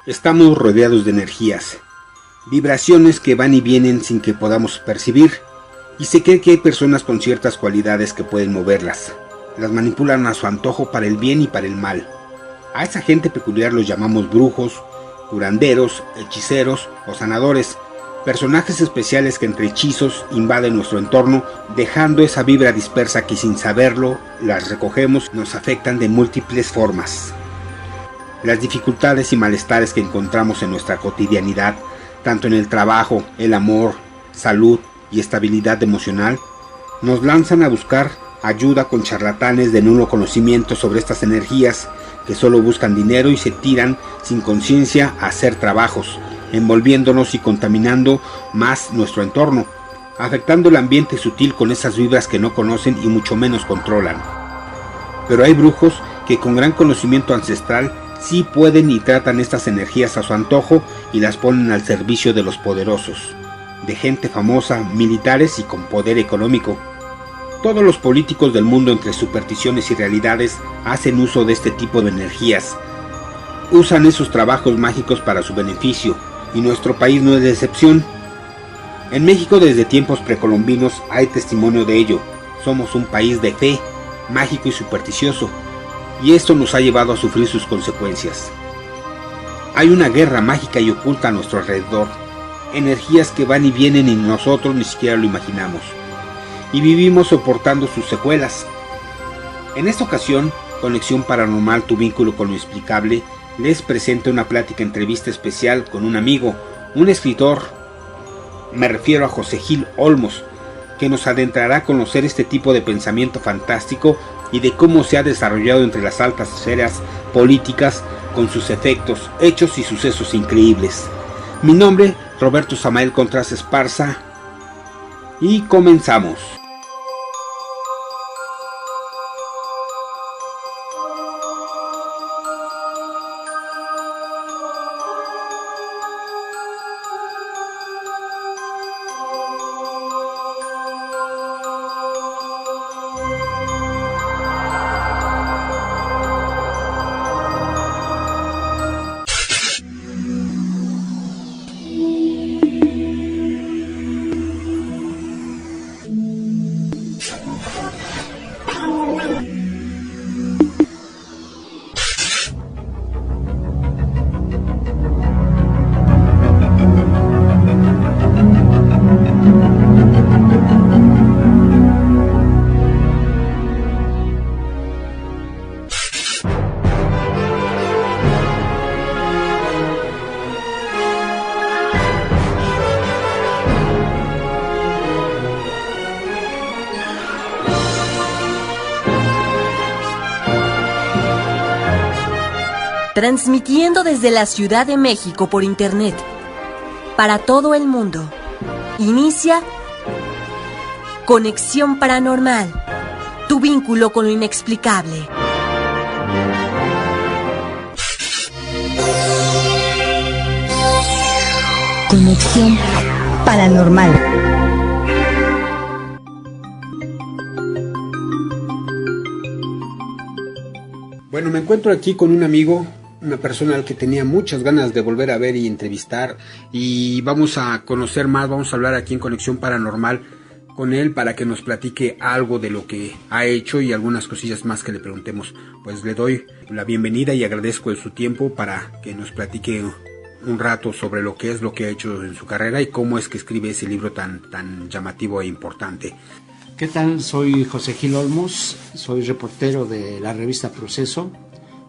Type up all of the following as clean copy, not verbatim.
Estamos rodeados de energías, vibraciones que van y vienen sin que podamos percibir, y se cree que hay personas con ciertas cualidades que pueden moverlas. Las manipulan a su antojo para el bien y para el mal. A esa gente peculiar los llamamos brujos, curanderos, hechiceros o sanadores, personajes especiales que entre hechizos invaden nuestro entorno, dejando esa vibra dispersa que sin saberlo las recogemos y nos afectan de múltiples formas. Las dificultades y malestares que encontramos en nuestra cotidianidad, tanto en el trabajo, el amor, salud y estabilidad emocional, nos lanzan a buscar ayuda con charlatanes de nulo conocimiento sobre estas energías que solo buscan dinero y se tiran sin conciencia a hacer trabajos, envolviéndonos y contaminando más nuestro entorno, afectando el ambiente sutil con esas vibras que no conocen y mucho menos controlan. Pero hay brujos que con gran conocimiento ancestral sí pueden y tratan estas energías a su antojo y las ponen al servicio de los poderosos, de gente famosa, militares y con poder económico. Todos los políticos del mundo, entre supersticiones y realidades, hacen uso de este tipo de energías. Usan esos trabajos mágicos para su beneficio, y nuestro país no es de excepción. En México desde tiempos precolombinos hay testimonio de ello. Somos un país de fe, mágico y supersticioso, y esto nos ha llevado a sufrir sus consecuencias. Hay una guerra mágica y oculta a nuestro alrededor, energías que van y vienen y nosotros ni siquiera lo imaginamos, y vivimos soportando sus secuelas. En esta ocasión, Conexión Paranormal, tu vínculo con lo inexplicable, les presento una plática entrevista especial con un amigo, un escritor, me refiero a José Gil Olmos, que nos adentrará a conocer este tipo de pensamiento fantástico y de cómo se ha desarrollado entre las altas esferas políticas con sus efectos, hechos y sucesos increíbles. Mi nombre, Roberto Samael Contreras Esparza, y comenzamos. Transmitiendo desde la Ciudad de México por internet, para todo el mundo. Inicia Conexión Paranormal, tu vínculo con lo inexplicable. Conexión Paranormal. Bueno, me encuentro aquí con un amigo, una persona al que tenía muchas ganas de volver a ver y entrevistar, y vamos a conocer más, vamos a hablar aquí en Conexión Paranormal con él para que nos platique algo de lo que ha hecho y algunas cosillas más que le preguntemos. Pues le doy la bienvenida y agradezco su tiempo para que nos platique un rato sobre lo que ha hecho en su carrera y cómo es que escribe ese libro tan llamativo e importante. ¿Qué tal? Soy José Gil Olmos, soy reportero de la revista Proceso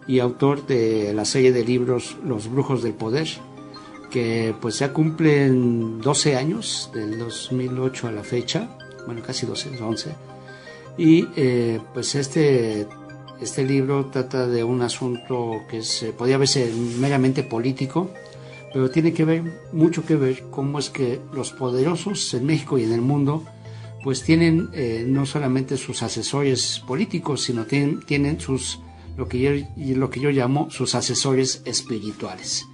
y autor de la serie de libros Los Brujos del Poder, que pues ya cumplen 12 años, del 2008 a la fecha, bueno, casi 12, 11, y pues este libro trata de un asunto que podría verse meramente político, pero tiene mucho que ver cómo es que los poderosos en México y en el mundo pues tienen no solamente sus asesores políticos, sino tienen lo que yo llamo sus asesores espirituales.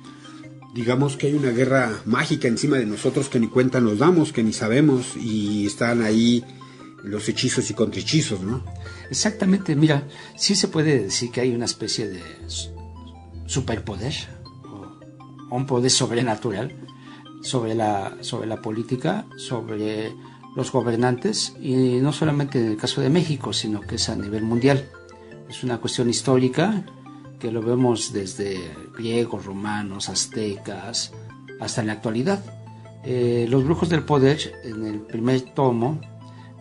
Digamos que hay una guerra mágica encima de nosotros que ni cuenta nos damos, que ni sabemos, y están ahí los hechizos y contrahechizos, ¿no? Exactamente, mira, sí se puede decir que hay una especie de superpoder, un poder sobrenatural sobre la política, sobre los gobernantes, y no solamente en el caso de México, sino que es a nivel mundial. Es una cuestión histórica que lo vemos desde griegos, romanos, aztecas, hasta en la actualidad. Los brujos del poder, en el primer tomo,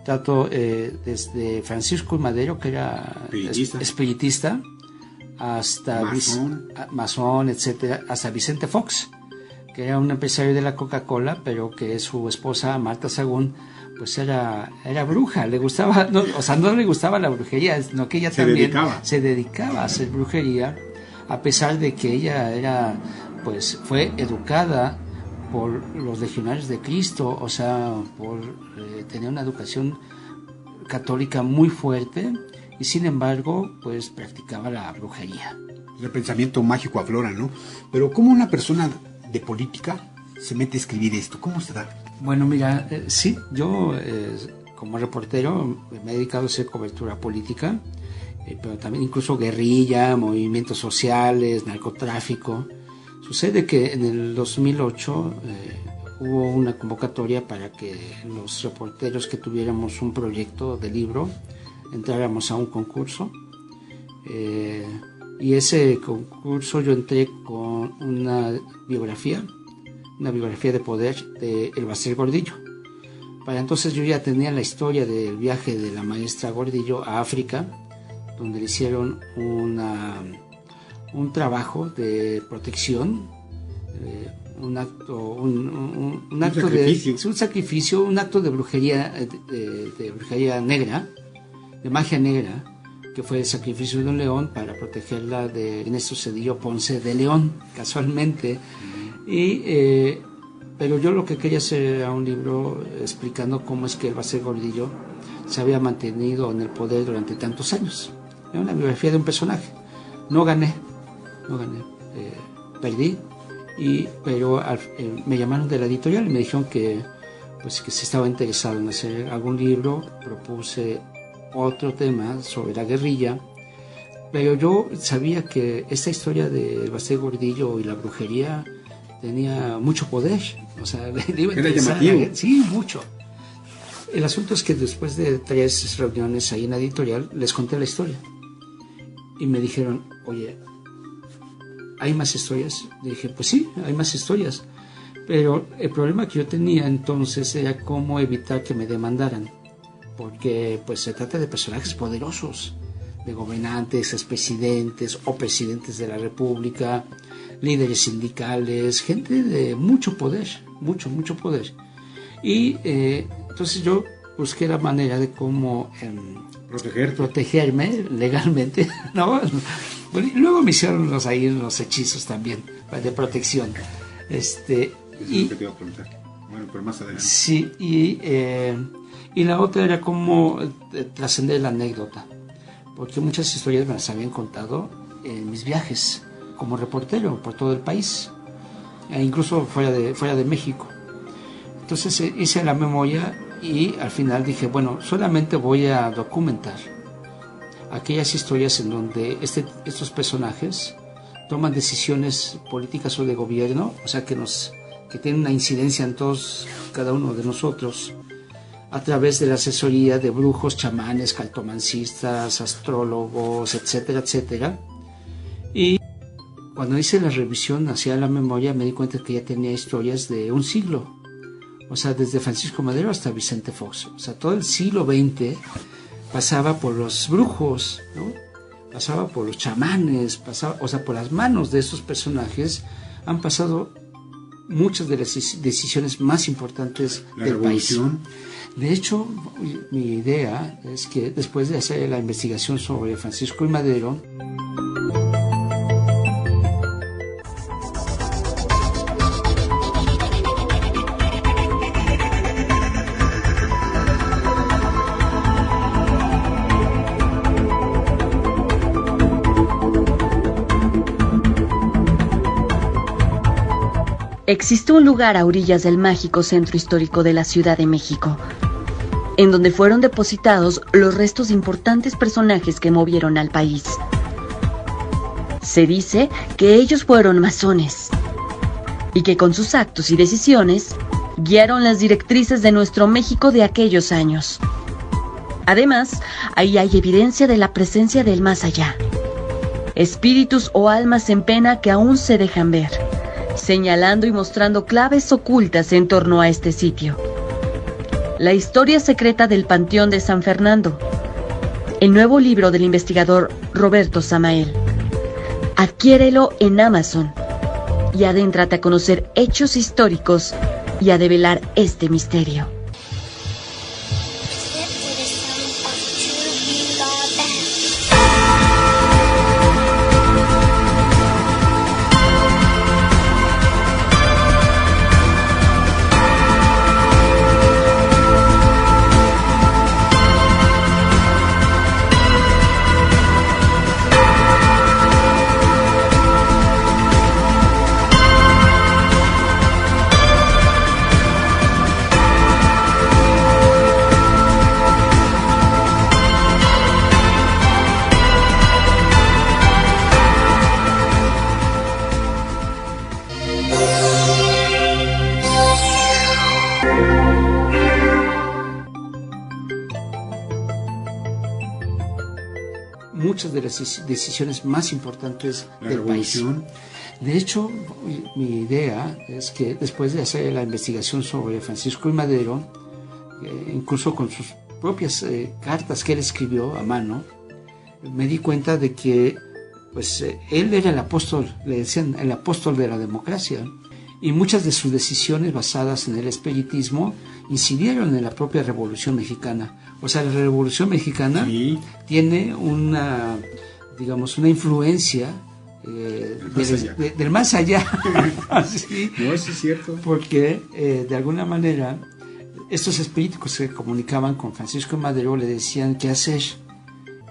trato desde Francisco I. Madero, que era espiritista, hasta masón, etcétera, hasta Vicente Fox, que era un empresario de la Coca-Cola, pero que su esposa, Marta Sagún, pues era bruja, le gustaba, no le gustaba la brujería, sino que ella también se dedicaba a hacer brujería, a pesar de que ella fue educada por los legionarios de Cristo, o sea, por tener una educación católica muy fuerte, y sin embargo, pues practicaba la brujería. El pensamiento mágico aflora, ¿no? Pero ¿cómo una persona de política se mete a escribir esto? ¿Cómo se da? Bueno, mira, sí, yo como reportero me he dedicado a hacer cobertura política, pero también incluso guerrilla, movimientos sociales, narcotráfico. Sucede que en el 2008 hubo una convocatoria para que los reporteros que tuviéramos un proyecto de libro entráramos a un concurso, y ese concurso yo entré con una biografía de poder de El Bastard Gordillo. Para entonces yo ya tenía la historia del viaje de la maestra Gordillo a África, donde le hicieron un trabajo de protección, un sacrificio, un acto de brujería, de brujería negra, de magia negra, que fue el sacrificio de un león para protegerla de Ernesto Zedillo Ponce de León, casualmente. Pero yo lo que quería hacer era un libro explicando cómo es que el Bastard Gordillo se había mantenido en el poder durante tantos años. Era una biografía de un personaje. No gané, perdí, pero me llamaron de la editorial y me dijeron que se estaba interesado en hacer algún libro. Propuse otro tema sobre la guerrilla, pero yo sabía que esta historia del Bastard Gordillo y la brujería tenía mucho poder, o sea, le iba a interesar. Sí, mucho. El asunto es que después de 3 reuniones ahí en la editorial, les conté la historia y me dijeron, oye, ¿hay más historias? Le dije, pues sí, hay más historias, pero el problema que yo tenía entonces era cómo evitar que me demandaran, porque pues se trata de personajes poderosos, de gobernantes, expresidentes o presidentes de la República, líderes sindicales, gente de mucho poder, mucho poder. Y entonces yo busqué la manera de cómo protegerme legalmente, ¿no? Bueno, y luego me hicieron los hechizos también de protección. Eso es lo que te iba a preguntar. Bueno, pero más adelante. Sí, y la otra era cómo trascender la anécdota, porque muchas historias me las habían contado en mis viajes como reportero por todo el país, e incluso fuera de México. Entonces hice la memoria y al final dije, bueno, solamente voy a documentar aquellas historias en donde estos personajes toman decisiones políticas o de gobierno, o sea, que tienen una incidencia en cada uno de nosotros, a través de la asesoría de brujos, chamanes, cartomancistas, astrólogos, etcétera, etcétera. Y cuando hice la revisión hacia la memoria me di cuenta que ya tenía historias de un siglo, o sea, desde Francisco Madero hasta Vicente Fox. O sea, todo el siglo XX pasaba por los brujos, ¿no? Pasaba por los chamanes, o sea, por las manos de estos personajes han pasado muchas de las decisiones más importantes del país. De hecho, mi idea es que después de hacer la investigación sobre Francisco I. Madero, existe un lugar a orillas del mágico centro histórico de la Ciudad de México, en donde fueron depositados los restos de importantes personajes que movieron al país. Se dice que ellos fueron masones, y que con sus actos y decisiones guiaron las directrices de nuestro México de aquellos años. Además, ahí hay evidencia de la presencia del más allá. Espíritus o almas en pena que aún se dejan ver, señalando y mostrando claves ocultas en torno a este sitio. La historia secreta del Panteón de San Fernando. El nuevo libro del investigador Roberto Samael. Adquiérelo en Amazon y adéntrate a conocer hechos históricos y a develar este misterio. Muchas de las decisiones más importantes del país. De hecho, mi idea es que después de hacer la investigación sobre Francisco I. Madero, incluso con sus propias cartas que él escribió a mano, me di cuenta de que pues, él era el apóstol, le decían el apóstol de la democracia, y muchas de sus decisiones basadas en el espiritismo incidieron en la propia Revolución Mexicana. O sea, la Revolución Mexicana tiene una, digamos, una influencia del más allá. ¿Sí? No, eso es cierto. Porque, de alguna manera, estos espíritus que se comunicaban con Francisco Madero le decían qué hacer.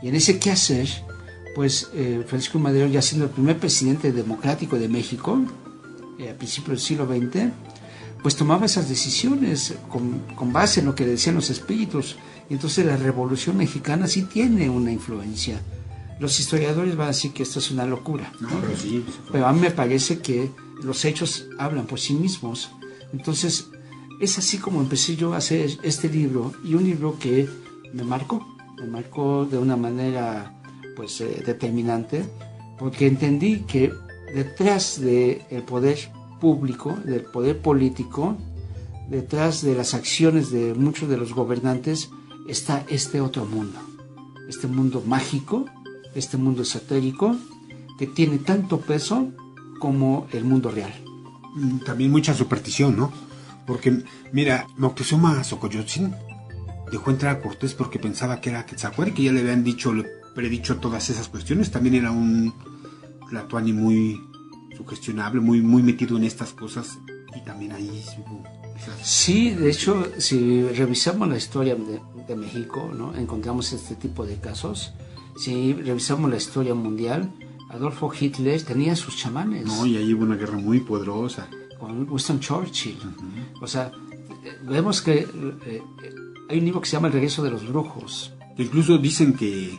Y en ese qué hacer, pues, Francisco Madero, ya siendo el primer presidente democrático de México, a principios del siglo XX, pues tomaba esas decisiones con base en lo que decían los espíritus. Y entonces la Revolución Mexicana sí tiene una influencia. Los historiadores van a decir que esto es una locura, ¿no? Pero, sí, pero a mí me parece que los hechos hablan por sí mismos. Entonces es así como empecé yo a hacer este libro, y un libro que me marcó de una manera pues determinante, porque entendí que detrás del poder público, del poder político, detrás de las acciones de muchos de los gobernantes, está este otro mundo, este mundo mágico, este mundo esotérico, que tiene tanto peso como el mundo real. También mucha superstición, ¿no? Porque, mira, Moctezuma Xocoyotzin dejó entrar a Cortés porque pensaba que era Quetzalcóatl, que ya le habían predicho todas esas cuestiones. También era un tlatoani muy sugestionable, muy metido en estas cosas, y también ahí hubo... Sí, de hecho, si revisamos la historia de México, ¿no?, encontramos este tipo de casos. Si revisamos la historia mundial, Adolfo Hitler tenía sus chamanes. No, y ahí hubo una guerra muy poderosa. Con Winston Churchill. O sea, vemos que hay un libro que se llama El regreso de los brujos. Incluso dicen que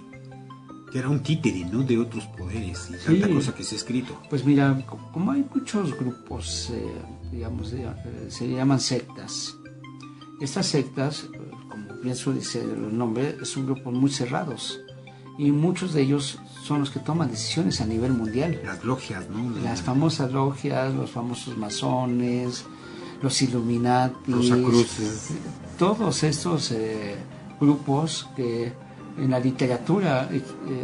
era un títere, ¿no?, de otros poderes, y tanta cosa que se ha escrito. Pues mira, como hay muchos grupos, digamos, se llaman sectas. Estas sectas, como bien dice el nombre, son grupos muy cerrados, y muchos de ellos son los que toman decisiones a nivel mundial. Las logias, ¿no? Las famosas logias, los famosos masones, los Illuminati, Rosacruces. Todos estos grupos que en la literatura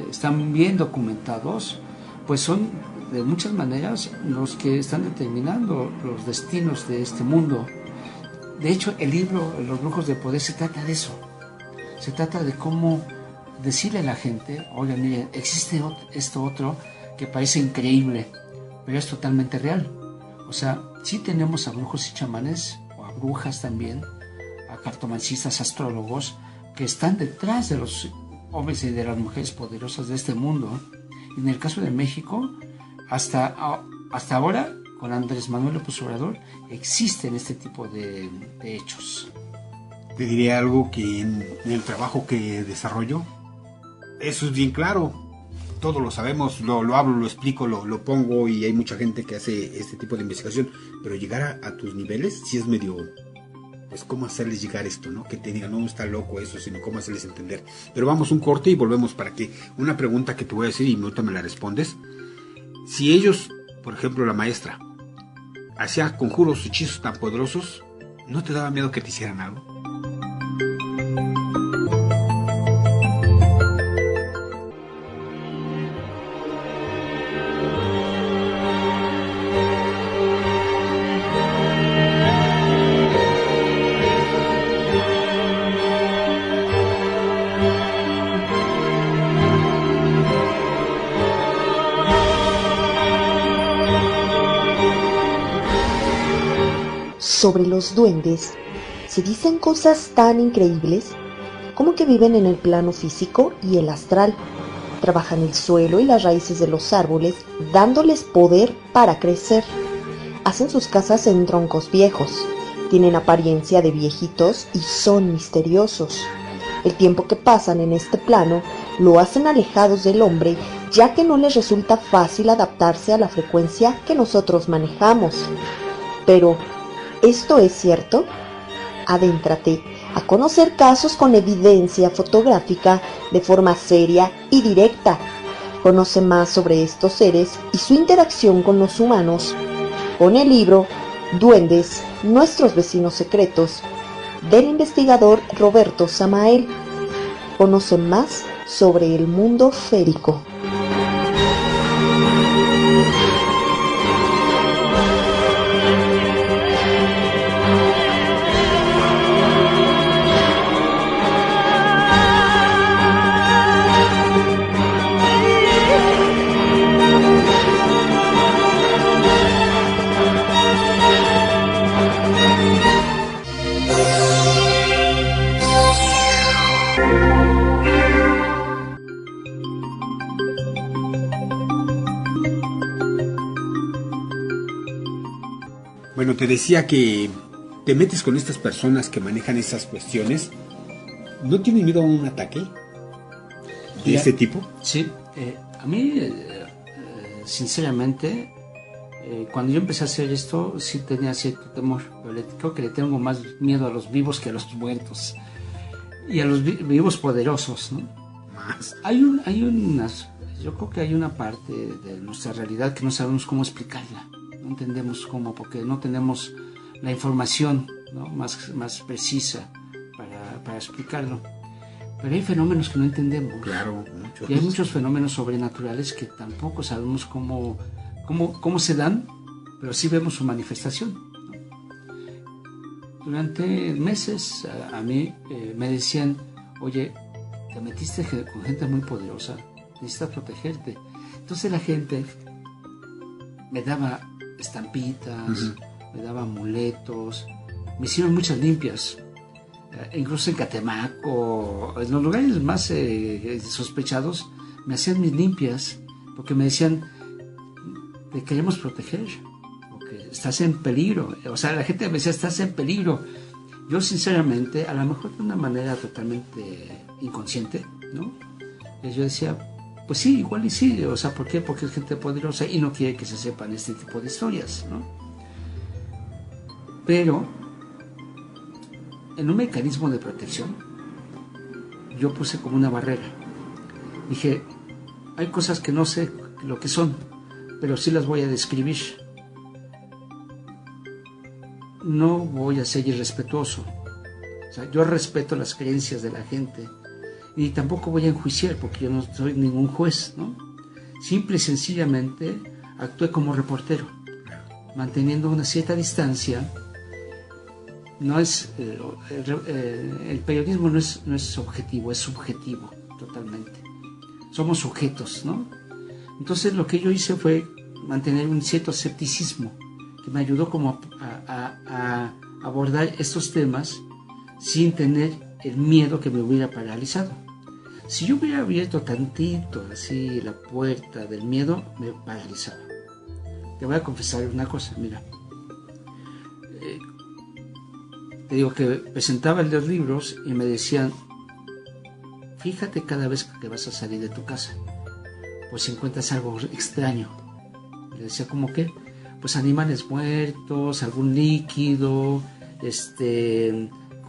están bien documentados, pues son de muchas maneras los que están determinando los destinos de este mundo. De hecho, el libro Los brujos del poder se trata de eso. Se trata de cómo decirle a la gente: oigan, miren, existe esto otro que parece increíble, pero es totalmente real. O sea, sí tenemos a brujos y chamanes, o a brujas también, a cartomancistas, astrólogos, que están detrás de los hombres y de las mujeres poderosas de este mundo. En el caso de México, hasta ahora, con Andrés Manuel López Obrador, existen este tipo de hechos. Te diré algo que en el trabajo que desarrollo, eso es bien claro. todo lo sabemos, lo hablo, lo explico, lo pongo, y hay mucha gente que hace este tipo de investigación, pero llegar a tus niveles sí es medio, pues cómo hacerles llegar esto, ¿no? Que te digan, no, está loco eso, sino cómo hacerles entender. Pero vamos un corte y volvemos para que, una pregunta que te voy a decir y ahorita me la respondes. Si ellos, por ejemplo la maestra, hacía conjuros, hechizos tan poderosos, ¿no te daba miedo que te hicieran algo? Sobre los duendes, se dicen cosas tan increíbles como que viven en el plano físico y el astral, trabajan el suelo y las raíces de los árboles, dándoles poder para crecer. Hacen sus casas en troncos viejos, tienen apariencia de viejitos y son misteriosos. El tiempo que pasan en este plano lo hacen alejados del hombre, ya que no les resulta fácil adaptarse a la frecuencia que nosotros manejamos. Pero, ¿esto es cierto? Adéntrate a conocer casos con evidencia fotográfica de forma seria y directa. Conoce más sobre estos seres y su interacción con los humanos con el libro Duendes, nuestros vecinos secretos, del investigador Roberto Samael. Conoce más sobre el mundo férico. Bueno, te decía que te metes con estas personas que manejan esas cuestiones. ¿No tienes miedo a un ataque de este tipo? Sí, a mí, sinceramente, cuando yo empecé a hacer esto, sí tenía cierto temor. Pero creo que le tengo más miedo a los vivos que a los muertos. Y a los vivos poderosos, ¿no? Más. Yo creo que hay una parte de nuestra realidad que no sabemos cómo explicarla. No entendemos cómo, porque no tenemos la información, ¿no? más precisa para explicarlo. Pero hay fenómenos que no entendemos. Claro, muchos. Y hay muchos fenómenos sobrenaturales que tampoco sabemos cómo se dan, pero sí vemos su manifestación, ¿no? Durante meses a mí me decían, oye, te metiste con gente muy poderosa, necesitas protegerte. Entonces la gente me daba estampitas, me daba amuletos, me hicieron muchas limpias, incluso en Catemaco, en los lugares más sospechados, me hacían mis limpias, porque me decían, te queremos proteger, porque estás en peligro. O sea, la gente me decía, estás en peligro. Yo sinceramente, a lo mejor de una manera totalmente inconsciente, ¿no? Yo decía, pues sí, igual y sí. O sea, ¿por qué? Porque es gente poderosa y no quiere que se sepan este tipo de historias, ¿no? Pero, en un mecanismo de protección, yo puse como una barrera. Dije, hay cosas que no sé lo que son, pero sí las voy a describir. No voy a ser irrespetuoso. O sea, yo respeto las creencias de la gente y tampoco voy a enjuiciar porque yo no soy ningún juez, ¿no? Simple y sencillamente actué como reportero, manteniendo una cierta distancia. No es el periodismo no es objetivo, es subjetivo totalmente. Somos sujetos, ¿no? Entonces lo que yo hice fue mantener un cierto escepticismo que me ayudó como a abordar estos temas sin tener el miedo que me hubiera paralizado. Si yo hubiera abierto tantito así la puerta del miedo, me paralizaba. Te voy a confesar una cosa, mira. Te digo que presentaba los libros y me decían, fíjate cada vez que vas a salir de tu casa, pues encuentras algo extraño. Le decía, ¿cómo qué? Pues animales muertos, algún líquido,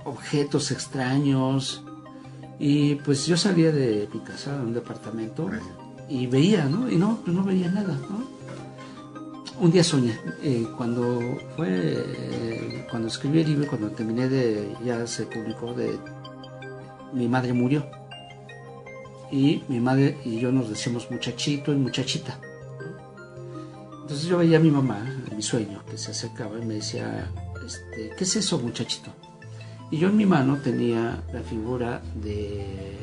objetos extraños. Y pues yo salía de mi casa, de un departamento, y veía, ¿no? Y no, pues no veía nada, ¿no? Un día soñé, cuando escribí el libro, cuando terminé ya se publicó, mi madre murió. Y mi madre y yo nos decíamos muchachito y muchachita, ¿no? Entonces yo veía a mi mamá, en mi sueño, que se acercaba y me decía, ¿qué es eso, muchachito? Y yo en mi mano tenía la figura del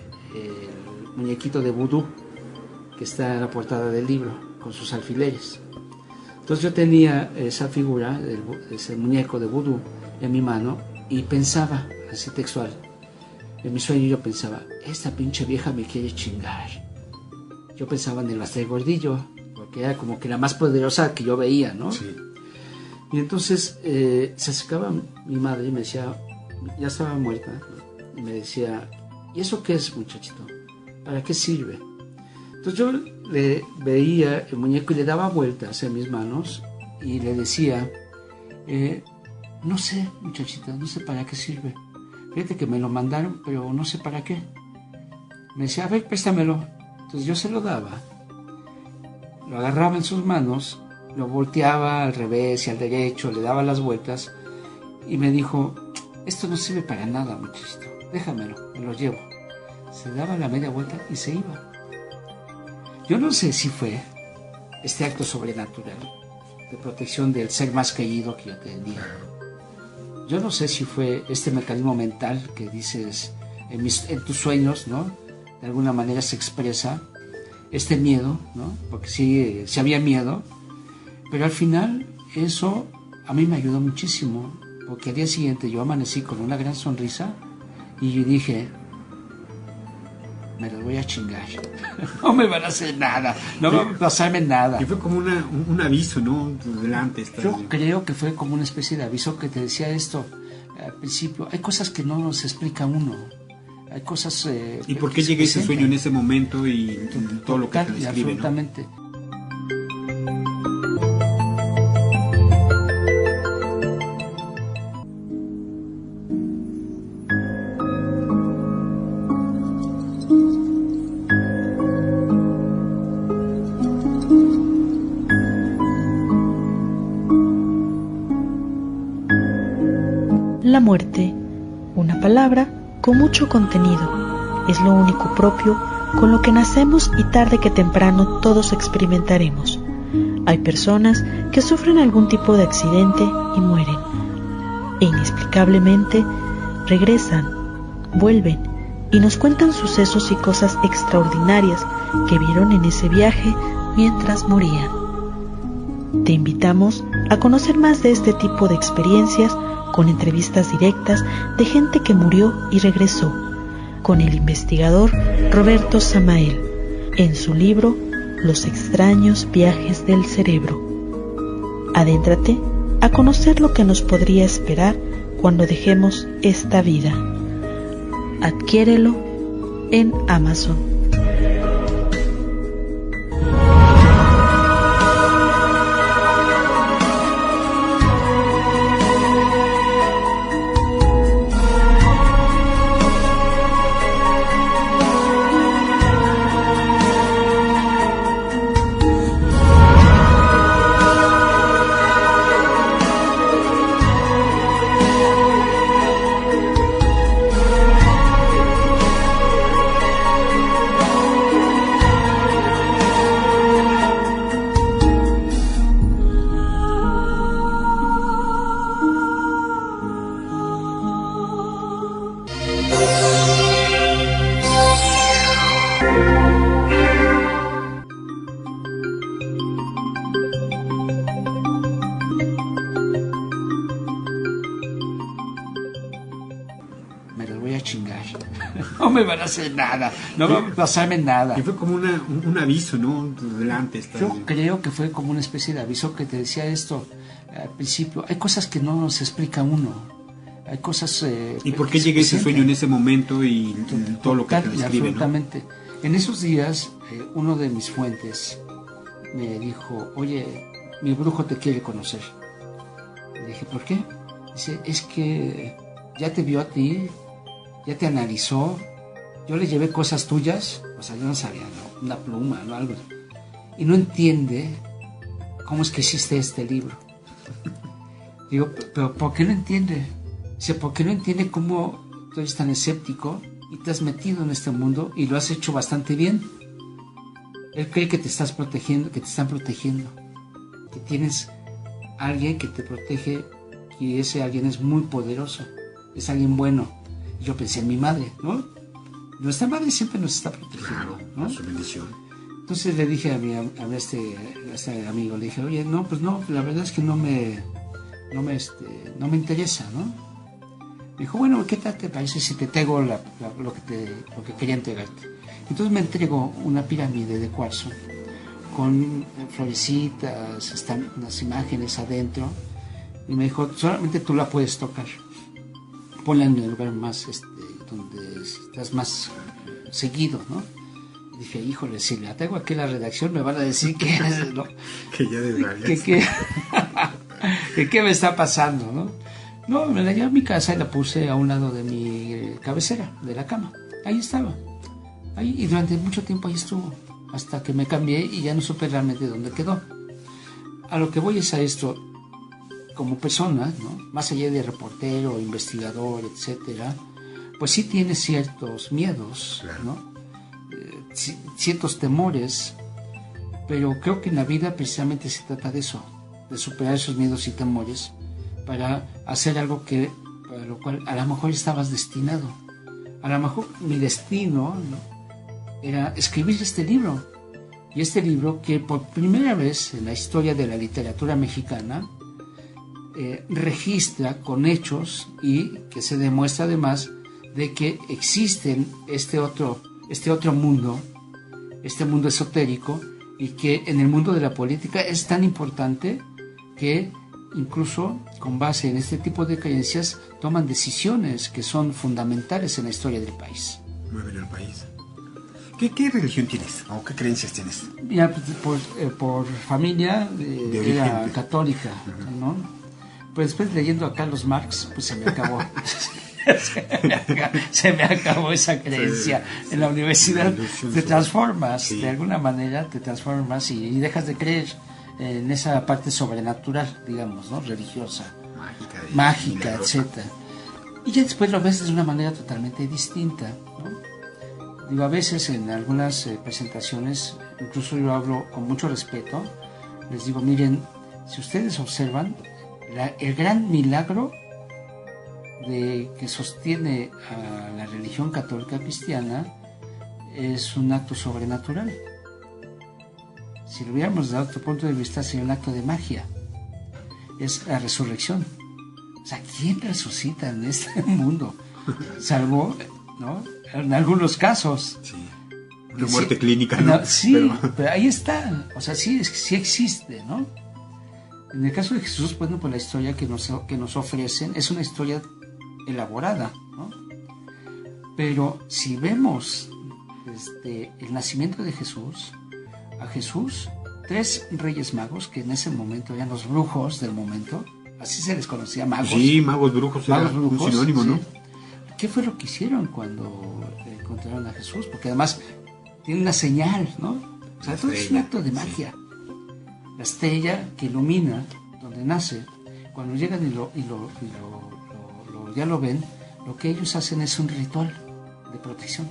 muñequito de vudú, que está en la portada del libro, con sus alfileres. Entonces yo tenía esa figura, ese muñeco de vudú en mi mano, y pensaba, así textual, en mi sueño yo pensaba, esta pinche vieja me quiere chingar. Yo pensaba en el Astrid Gordillo, porque era como que la más poderosa que yo veía, ¿no? Sí. Y entonces se acercaba mi madre y me decía, ya estaba muerta, y me decía, ¿y eso qué es, muchachito? ¿Para qué sirve? Entonces yo le veía el muñeco y le daba vueltas en mis manos y le decía, no sé, muchachita, no sé para qué sirve. Fíjate que me lo mandaron, pero no sé para qué. Me decía, a ver, préstamelo. Entonces yo se lo daba, lo agarraba en sus manos, lo volteaba al revés y al derecho, le daba las vueltas y me dijo, esto no sirve para nada, muchachito, déjamelo, me lo llevo. Se daba la media vuelta y se iba. Yo no sé si fue este acto sobrenatural de protección del ser más querido que yo tenía. Yo no sé si fue este mecanismo mental que dices en tus sueños, ¿no? De alguna manera se expresa este miedo, ¿no? Porque sí había miedo, pero al final eso a mí me ayudó muchísimo, porque al día siguiente yo amanecí con una gran sonrisa y yo dije, me los voy a chingar, no me van a hacer nada, no va a pasarme nada. Y fue como un aviso, ¿no? Delante. Yo creo que fue como una especie de aviso que te decía esto al principio. Hay cosas que no se explica uno, hay cosas... ¿Y por qué llega ese sueño en ese momento y todo lo que te describe, absolutamente, ¿no? La muerte, una palabra con mucho contenido, es lo único propio con lo que nacemos y tarde que temprano todos experimentaremos. Hay personas que sufren algún tipo de accidente y mueren, e inexplicablemente regresan, vuelven y nos cuentan sucesos y cosas extraordinarias que vieron en ese viaje mientras morían. Te invitamos a conocer más de este tipo de experiencias con entrevistas directas de gente que murió y regresó, con el investigador Roberto Samael, en su libro Los extraños viajes del cerebro. Adéntrate a conocer lo que nos podría esperar cuando dejemos esta vida. Adquiérelo en Amazon. No me van a hacer nada, no va a pasarme nada. Y fue como un aviso, ¿no? Delante. Yo creo que fue como una especie de aviso que te decía esto al principio. Hay cosas que no se explica uno. Hay cosas... ¿Y por qué llega ese sueño en ese momento y todo lo que te describe, absolutamente, ¿no? En esos días uno de mis fuentes me dijo, oye, mi brujo te quiere conocer. Le dije, ¿por qué? Dice, es que ya te vio a ti, ya te analizó, yo le llevé cosas tuyas, o sea, yo no sabía, ¿no? Una pluma, ¿no? Algo, y no entiende cómo es que hiciste este libro. Digo, pero ¿por qué no entiende? Dice, ¿por qué no entiende cómo tú eres tan escéptico y te has metido en este mundo y lo has hecho bastante bien? Él cree que te estás protegiendo, que te están protegiendo, que tienes alguien que te protege y ese alguien es muy poderoso, es alguien bueno. Y yo pensé en mi madre, ¿no? Nuestra madre siempre nos está protegiendo, ¿no? Su bendición. Entonces le dije a este amigo, le dije, oye, no, pues no, la verdad es que no me interesa, ¿no? Me dijo, bueno, ¿qué tal te parece si te traigo lo que quería entregarte? Entonces me entregó una pirámide de cuarzo con florecitas, están unas imágenes adentro, y me dijo, solamente tú la puedes tocar, ponla en el lugar más, donde estás más seguido, ¿no? Y dije, híjole, si la traigo aquí a la redacción me van a decir que, ¿no? Que ya desvarias. ¿Qué me está pasando, no? No, me la llevé a mi casa y la puse a un lado de mi cabecera, de la cama. Ahí estaba. Ahí, y durante mucho tiempo ahí estuvo, hasta que me cambié y ya no supe realmente dónde quedó. A lo que voy es a esto, como persona, ¿no? Más allá de reportero, investigador, etcétera, pues sí tiene ciertos miedos, claro, ¿no? Ciertos temores, pero creo que en la vida precisamente se trata de eso, de superar esos miedos y temores para hacer algo para lo cual a lo mejor estabas destinado. A lo mejor mi destino, ¿no?, era escribir este libro. Y este libro que por primera vez en la historia de la literatura mexicana registra con hechos y que se demuestra además de que existen este otro mundo, este mundo esotérico, y que en el mundo de la política es tan importante que incluso con base en este tipo de creencias toman decisiones que son fundamentales en la historia del país. Mueven el país. ¿Qué religión tienes? ¿O qué creencias tienes? Mira, por familia era origen católica, ¿no? Pues después leyendo a Carlos Marx, pues se me acabó. se me acabó esa creencia. Sí. En la universidad te transformas, sí, de alguna manera te transformas y dejas de creer en esa parte sobrenatural, digamos, ¿no? Religiosa, mágica, etcétera. Y ya después lo ves de una manera totalmente distinta, ¿no? Digo, a veces en algunas presentaciones, incluso yo hablo con mucho respeto, les digo, miren, si ustedes observan, el gran milagro que sostiene a la religión católica cristiana es un acto sobrenatural. Si lo viéramos desde otro punto de vista, sería un acto de magia. Es la resurrección. O sea, ¿quién resucita en este mundo? Salvo, ¿no?, en algunos casos. Sí. Una muerte clínica, ¿no? Sí, pero ahí está. O sea, sí existe, ¿no? En el caso de Jesús, bueno, pues la historia que nos ofrecen es una historia elaborada, ¿no? Pero si vemos el nacimiento de Jesús, a Jesús, 3 reyes magos, que en ese momento eran los brujos del momento, así se les conocía, magos. Sí, magos brujos, era un sinónimo, ¿no? Sí. ¿Qué fue lo que hicieron cuando encontraron a Jesús? Porque además tiene una señal, ¿no? O sea, todo es un acto de magia. Sí. La estrella que ilumina donde nace, cuando llegan ya lo ven, lo que ellos hacen es un ritual de protección.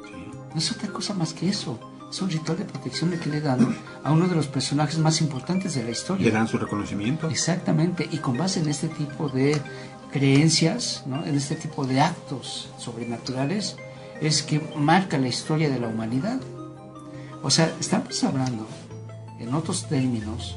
Sí. No es otra cosa más que eso. Es un ritual de protección que le dan a uno de los personajes más importantes de la historia. Le dan su reconocimiento. Exactamente, y con base en este tipo de creencias, ¿no?, en este tipo de actos sobrenaturales, es que marca la historia de la humanidad. O sea, estamos hablando, en otros términos,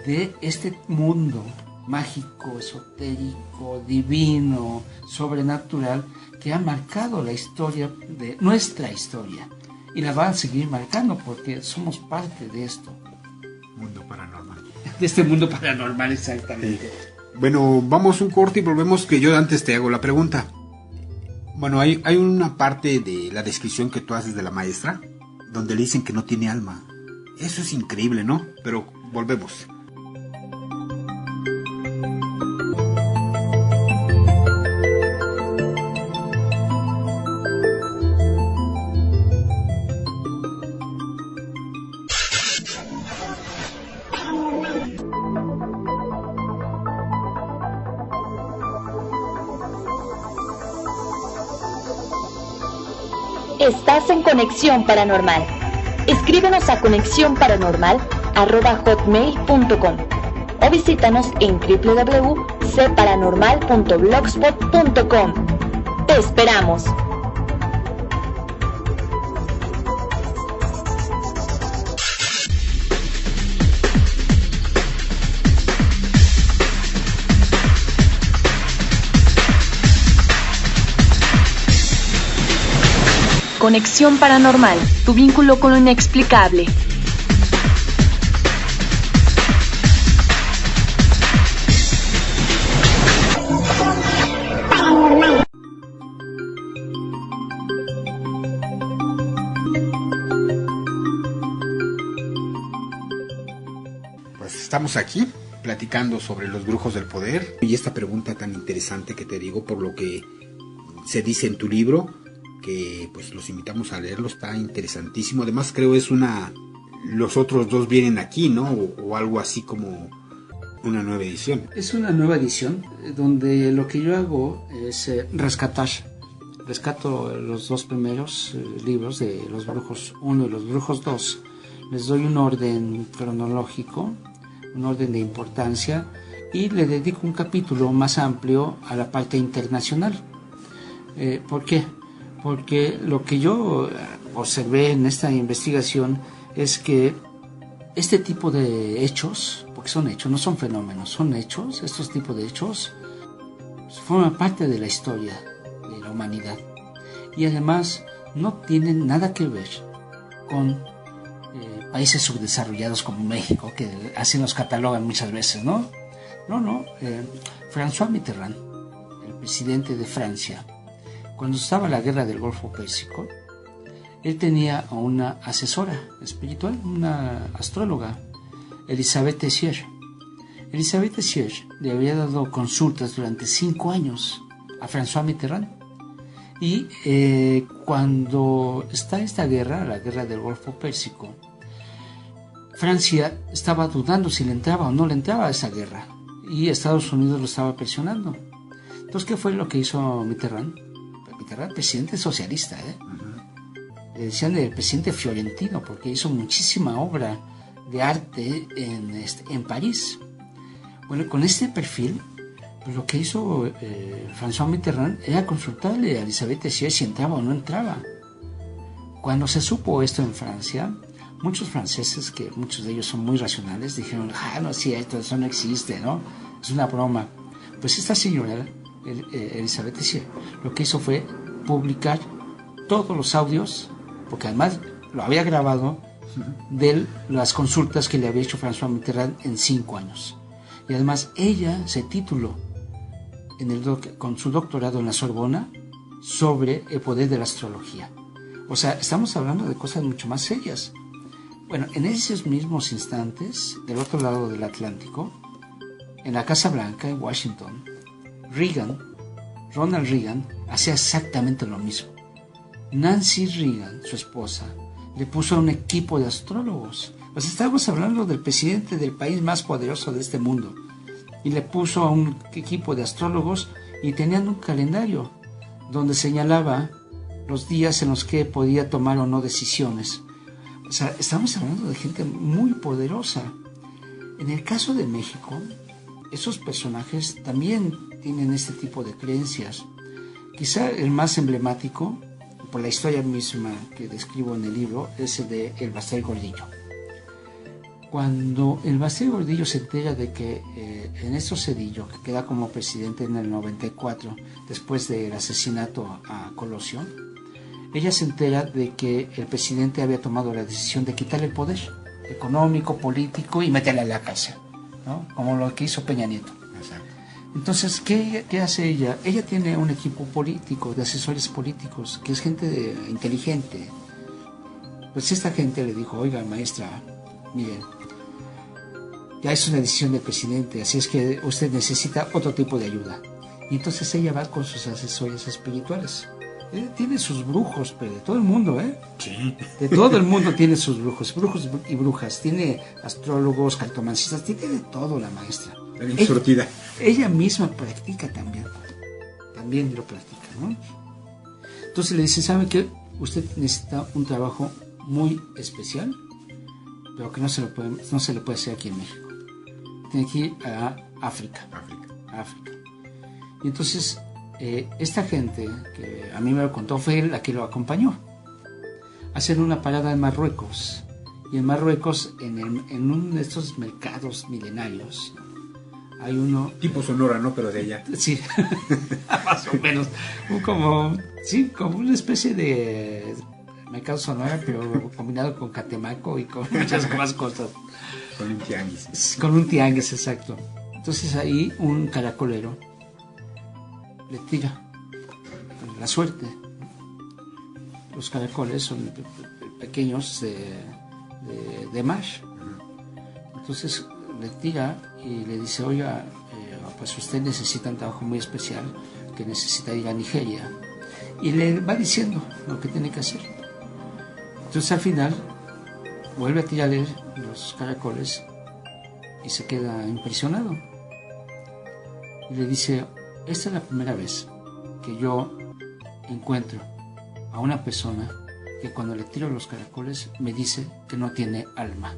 de este mundo mágico, esotérico, divino, sobrenatural, que ha marcado la historia de nuestra historia. Y la va a seguir marcando porque somos parte de esto. Mundo paranormal. De este mundo paranormal, exactamente. Sí. Bueno, vamos un corte y volvemos, que yo antes te hago la pregunta. Bueno, hay una parte de la descripción que tú haces de la maestra, donde le dicen que no tiene alma. Eso es increíble, ¿no? Pero volvemos. Estás en Conexión Paranormal. Escríbenos a conexiónparanormal@hotmail.com o visítanos en www.cparanormal.blogspot.com. ¡Te esperamos! Conexión Paranormal, tu vínculo con lo inexplicable. Pues estamos aquí platicando sobre los brujos del poder y esta pregunta tan interesante que te digo, por lo que se dice en tu libro, que pues los invitamos a leerlo, está interesantísimo. Además creo es los otros dos vienen aquí, ¿no? O algo así como una nueva edición. Es una nueva edición donde lo que yo hago es rescato los dos primeros libros de Los Brujos 1 y Los Brujos 2. Les doy un orden cronológico, un orden de importancia, y le dedico un capítulo más amplio a la parte internacional. ¿Por qué? Porque lo que yo observé en esta investigación es que este tipo de hechos, porque son hechos, no son fenómenos, son hechos, estos tipos de hechos forman parte de la historia de la humanidad y además no tienen nada que ver con países subdesarrollados como México, que así nos catalogan muchas veces, ¿no? François Mitterrand, el presidente de Francia, cuando estaba la guerra del Golfo Pérsico, él tenía a una asesora espiritual, una astróloga, Elisabeth Tessier. Elisabeth Tessier le había dado consultas durante 5 años a François Mitterrand. Y cuando está esta guerra, la guerra del Golfo Pérsico, Francia estaba dudando si le entraba o no le entraba a esa guerra. Y Estados Unidos lo estaba presionando. Entonces, ¿qué fue lo que hizo Mitterrand? Mitterrand, presidente socialista, Le decían el presidente fiorentino porque hizo muchísima obra de arte en París. Bueno, con este perfil, pues lo que hizo François Mitterrand era consultarle a Elisabeth Tessier si entraba o no entraba. Cuando se supo esto en Francia, muchos franceses, que muchos de ellos son muy racionales, dijeron, no es cierto, eso no existe, ¿no? Es una broma. Pues esta señora, Elisabeth Tessier, lo que hizo fue publicar todos los audios, porque además lo había grabado, de las consultas que le había hecho François Mitterrand en 5 años. Y además ella se tituló con su doctorado en la Sorbona sobre el poder de la astrología. O sea, estamos hablando de cosas mucho más serias. Bueno, en esos mismos instantes, del otro lado del Atlántico, en la Casa Blanca, en Washington, Ronald Reagan, hacía exactamente lo mismo. Nancy Reagan, su esposa, le puso a un equipo de astrólogos. Pues estamos hablando del presidente del país más poderoso de este mundo. Y le puso a un equipo de astrólogos y tenían un calendario donde señalaba los días en los que podía tomar o no decisiones. O sea, estamos hablando de gente muy poderosa. En el caso de México, esos personajes también tienen este tipo de creencias. Quizá el más emblemático, por la historia misma que describo en el libro, es el de el Bastard Gordillo. Cuando el Bastard Gordillo se entera de que Ernesto Zedillo, que queda como presidente en el 94, después del asesinato a Colosio, ella se entera de que el presidente había tomado la decisión de quitarle el poder económico, político y meterle a la cárcel, ¿no? Como lo que hizo Peña Nieto. Exacto. Entonces, ¿qué hace ella? Ella tiene un equipo político, de asesores políticos, que es gente inteligente, Pues esta gente le dijo, oiga, maestra, miren, ya es una decisión del presidente, así es que usted necesita otro tipo de ayuda. Y entonces ella va con sus asesores espirituales. Tiene sus brujos, pero de todo el mundo, ¿eh? Sí. De todo el mundo tiene sus brujos y brujas. Tiene astrólogos, cartomancistas, tiene de todo la maestra. Bien surtida. Ella misma practica también. También lo practica, ¿no? Entonces le dice, ¿sabe qué? Usted necesita un trabajo muy especial, pero que no se le puede hacer aquí en México. Tiene que ir a África. Y entonces, esta gente, que a mí me lo contó, fue la que lo acompañó a hacer una parada en Marruecos. Y en Marruecos, en uno de estos mercados milenarios, hay uno... Tipo Sonora, ¿no? Pero de allá. Sí, más o menos. Como una especie de mercado Sonora, pero combinado con Catemaco y con muchas más cosas. Con un tianguis. Con un tianguis, exacto. Entonces ahí un caracolero le tira la suerte. Los caracoles son pequeños de mar. Entonces le tira y le dice, oiga, pues usted necesita un trabajo muy especial, que necesita ir a Nigeria. Y le va diciendo lo que tiene que hacer. Entonces al final vuelve a tirarle los caracoles y se queda impresionado. Y le dice, esta es la primera vez que yo encuentro a una persona que cuando le tiro los caracoles me dice que no tiene alma.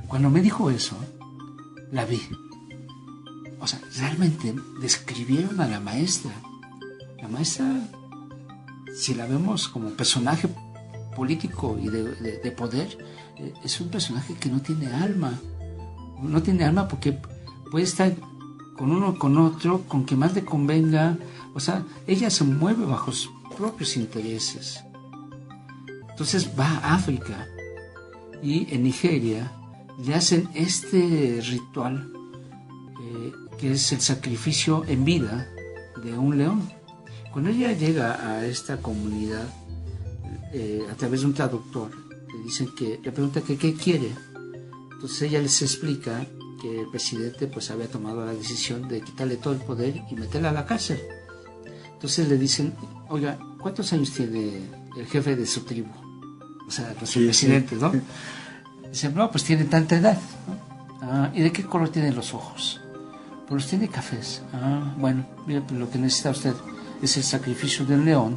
Cuando me dijo eso, la vi. O sea, realmente describieron a la maestra. La maestra, si la vemos como personaje político y de poder, es un personaje que no tiene alma. No tiene alma porque puede estar con uno o con otro, con que más le convenga. O sea, ella se mueve bajo sus propios intereses. Entonces va a África y en Nigeria le hacen este ritual que es el sacrificio en vida de un león. Cuando ella llega a esta comunidad a través de un traductor, le pregunta que qué quiere. Entonces ella les explica que el presidente pues había tomado la decisión de quitarle todo el poder y meterla a la cárcel. Entonces le dicen, oiga, ¿cuántos años tiene el jefe de su tribu? O sea, nuestro presidente, ¿no? Dice, no, pues tiene tanta edad, ¿no? ¿Y de qué color tienen los ojos? Pues los tiene cafés. Bueno, mira, pues lo que necesita usted es el sacrificio del león.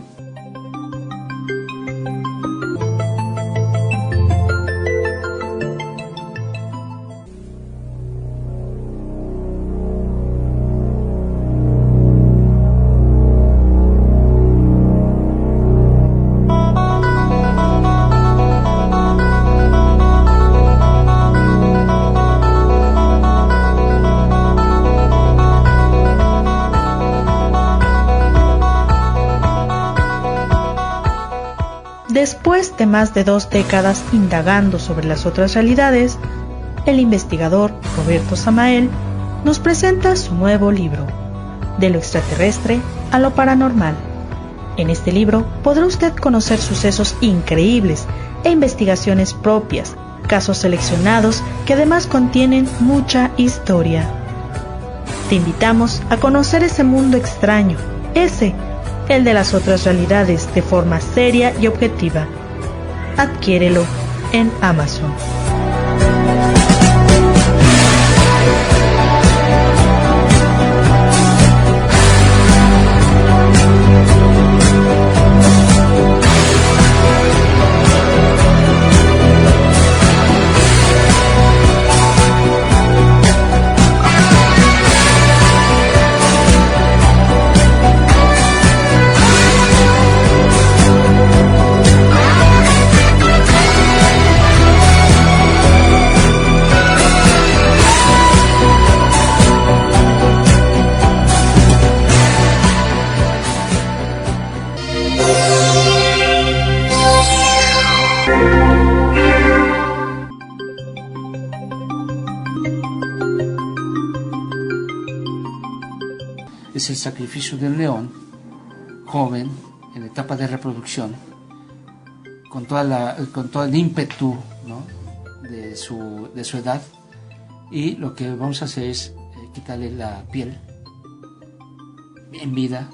Después de más de 2 décadas indagando sobre las otras realidades, el investigador Roberto Samael nos presenta su nuevo libro, De lo extraterrestre a lo paranormal. En este libro podrá usted conocer sucesos increíbles e investigaciones propias, casos seleccionados que además contienen mucha historia. Te invitamos a conocer ese mundo extraño, el de las otras realidades, de forma seria y objetiva. Adquiérelo en Amazon. Es el sacrificio del león, joven, en etapa de reproducción, con todo el ímpetu, ¿no? de su edad, y lo que vamos a hacer es quitarle la piel en vida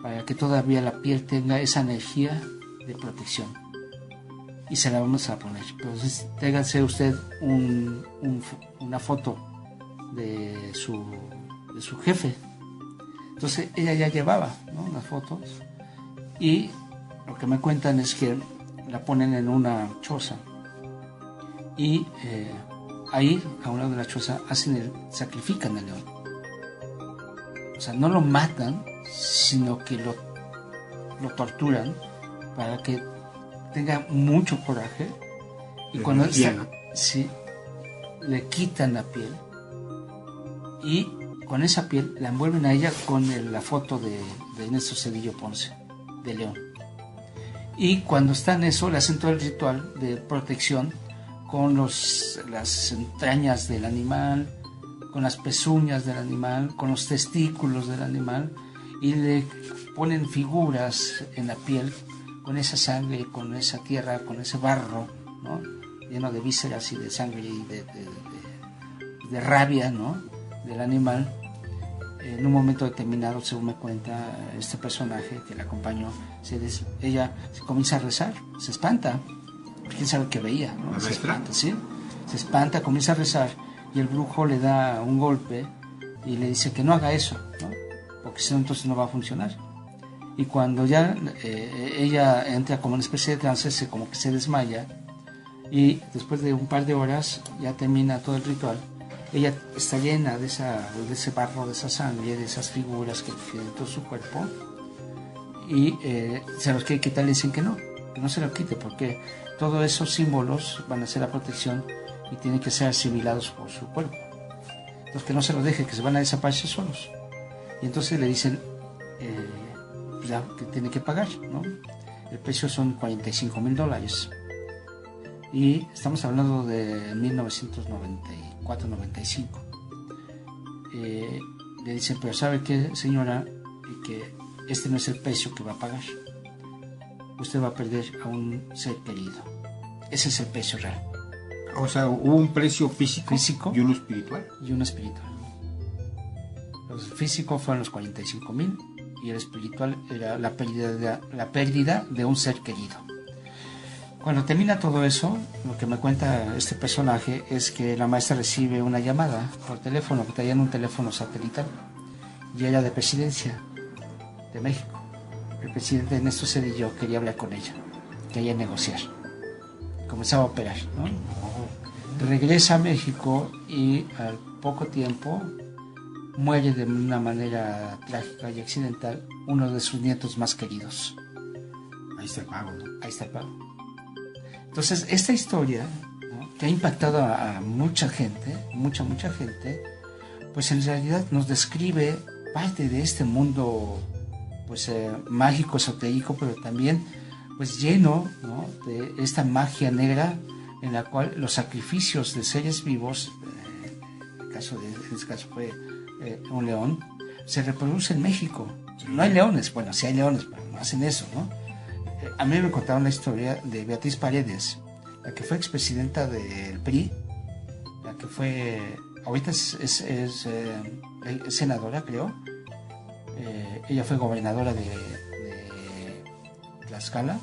para que todavía la piel tenga esa energía de protección, y se la vamos a poner. Entonces téngase usted una foto de su jefe. Entonces ella ya llevaba, ¿no?, las fotos, y lo que me cuentan es que la ponen en una choza, y ahí a un lado de la choza sacrifican al león. O sea, no lo matan, sino que lo torturan para que tenga mucho coraje, y cuando le quitan la piel, y con esa piel la envuelven a ella con la foto de Ernesto Zedillo Ponce, de león. Y cuando está en eso, le hacen todo el ritual de protección con las entrañas del animal, con las pezuñas del animal, con los testículos del animal, y le ponen figuras en la piel con esa sangre, con esa tierra, con ese barro, ¿no?, lleno de vísceras y de sangre y de rabia, ¿no?, del animal. En un momento determinado, según me cuenta este personaje que la acompañó, ella se comienza a rezar, se espanta, quién sabe qué veía, ¿no? Se espanta, ¿sí? Se espanta, comienza a rezar, y el brujo le da un golpe y le dice que no haga eso, ¿no?, porque si no, entonces no va a funcionar. Y cuando ya ella entra como una especie de trance, como que se desmaya, y después de un par de horas ya termina todo el ritual. Ella está llena de ese barro, de esa sangre, de esas figuras que tiene todo su cuerpo, y se los quiere quitar. Le dicen que no se lo quite, porque todos esos símbolos van a ser la protección y tienen que ser asimilados por su cuerpo. Entonces que no se los deje, que se van a desaparecer solos. Y entonces le dicen ya que tiene que pagar, ¿no? El precio son $45,000, y estamos hablando de 1994-95. Le dicen, pero ¿sabe qué, señora? Que este no es el precio que va a pagar. Usted va a perder a un ser querido. Ese es el precio real. O sea, hubo un precio físico y uno espiritual. Y uno espiritual. El físico fueron los 45,000, y el espiritual era la pérdida de un ser querido. Cuando termina todo eso, lo que me cuenta este personaje es que la maestra recibe una llamada por teléfono, que traían un teléfono satelital, y era de Presidencia de México. El presidente Ernesto Zedillo quería hablar con ella, quería negociar. Comenzaba a operar, ¿no? Regresa a México, y al poco tiempo muere de una manera trágica y accidental uno de sus nietos más queridos. Ahí está el pago, ¿no? Ahí está el pago. Entonces, esta historia, ¿no?, que ha impactado a mucha gente, mucha gente, pues en realidad nos describe parte de este mundo, pues mágico, esotérico, pero también pues lleno, ¿no?, de esta magia negra, en la cual los sacrificios de seres vivos, en este caso fue un león, se reproduce en México. No hay leones, bueno, sí hay leones, pero no hacen eso, ¿no? A mí me contaron la historia de Beatriz Paredes, la que fue expresidenta del PRI, la que fue, ahorita es senadora, creo. Ella fue gobernadora de Tlaxcala.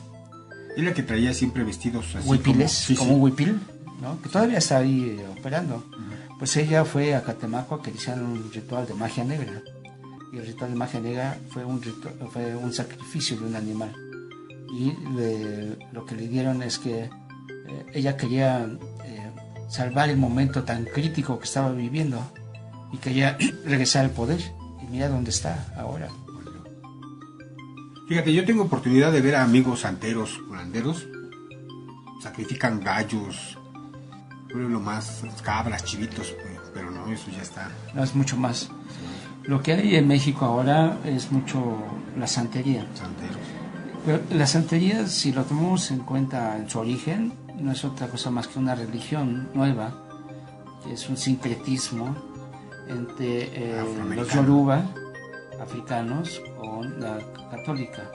Es la que traía siempre vestidos así huipiles, como un huipil, ¿no?, que todavía está ahí operando. Pues ella fue a Catemaco a que le hicieran un ritual de magia negra, y el ritual de magia negra fue un sacrificio de un animal, y lo que le dieron es que ella quería salvar el momento tan crítico que estaba viviendo, y quería regresar al poder, y mira dónde está ahora. Fíjate, yo tengo oportunidad de ver a amigos santeros, curanderos, sacrifican gallos, lo más, cabras, chivitos, pero no, eso ya está. No, es mucho más. Sí. Lo que hay en México ahora es mucho la santería. Santeros. Pero la santería, si lo tomamos en cuenta en su origen, no es otra cosa más que una religión nueva, que es un sincretismo entre los yoruba africanos con la católica.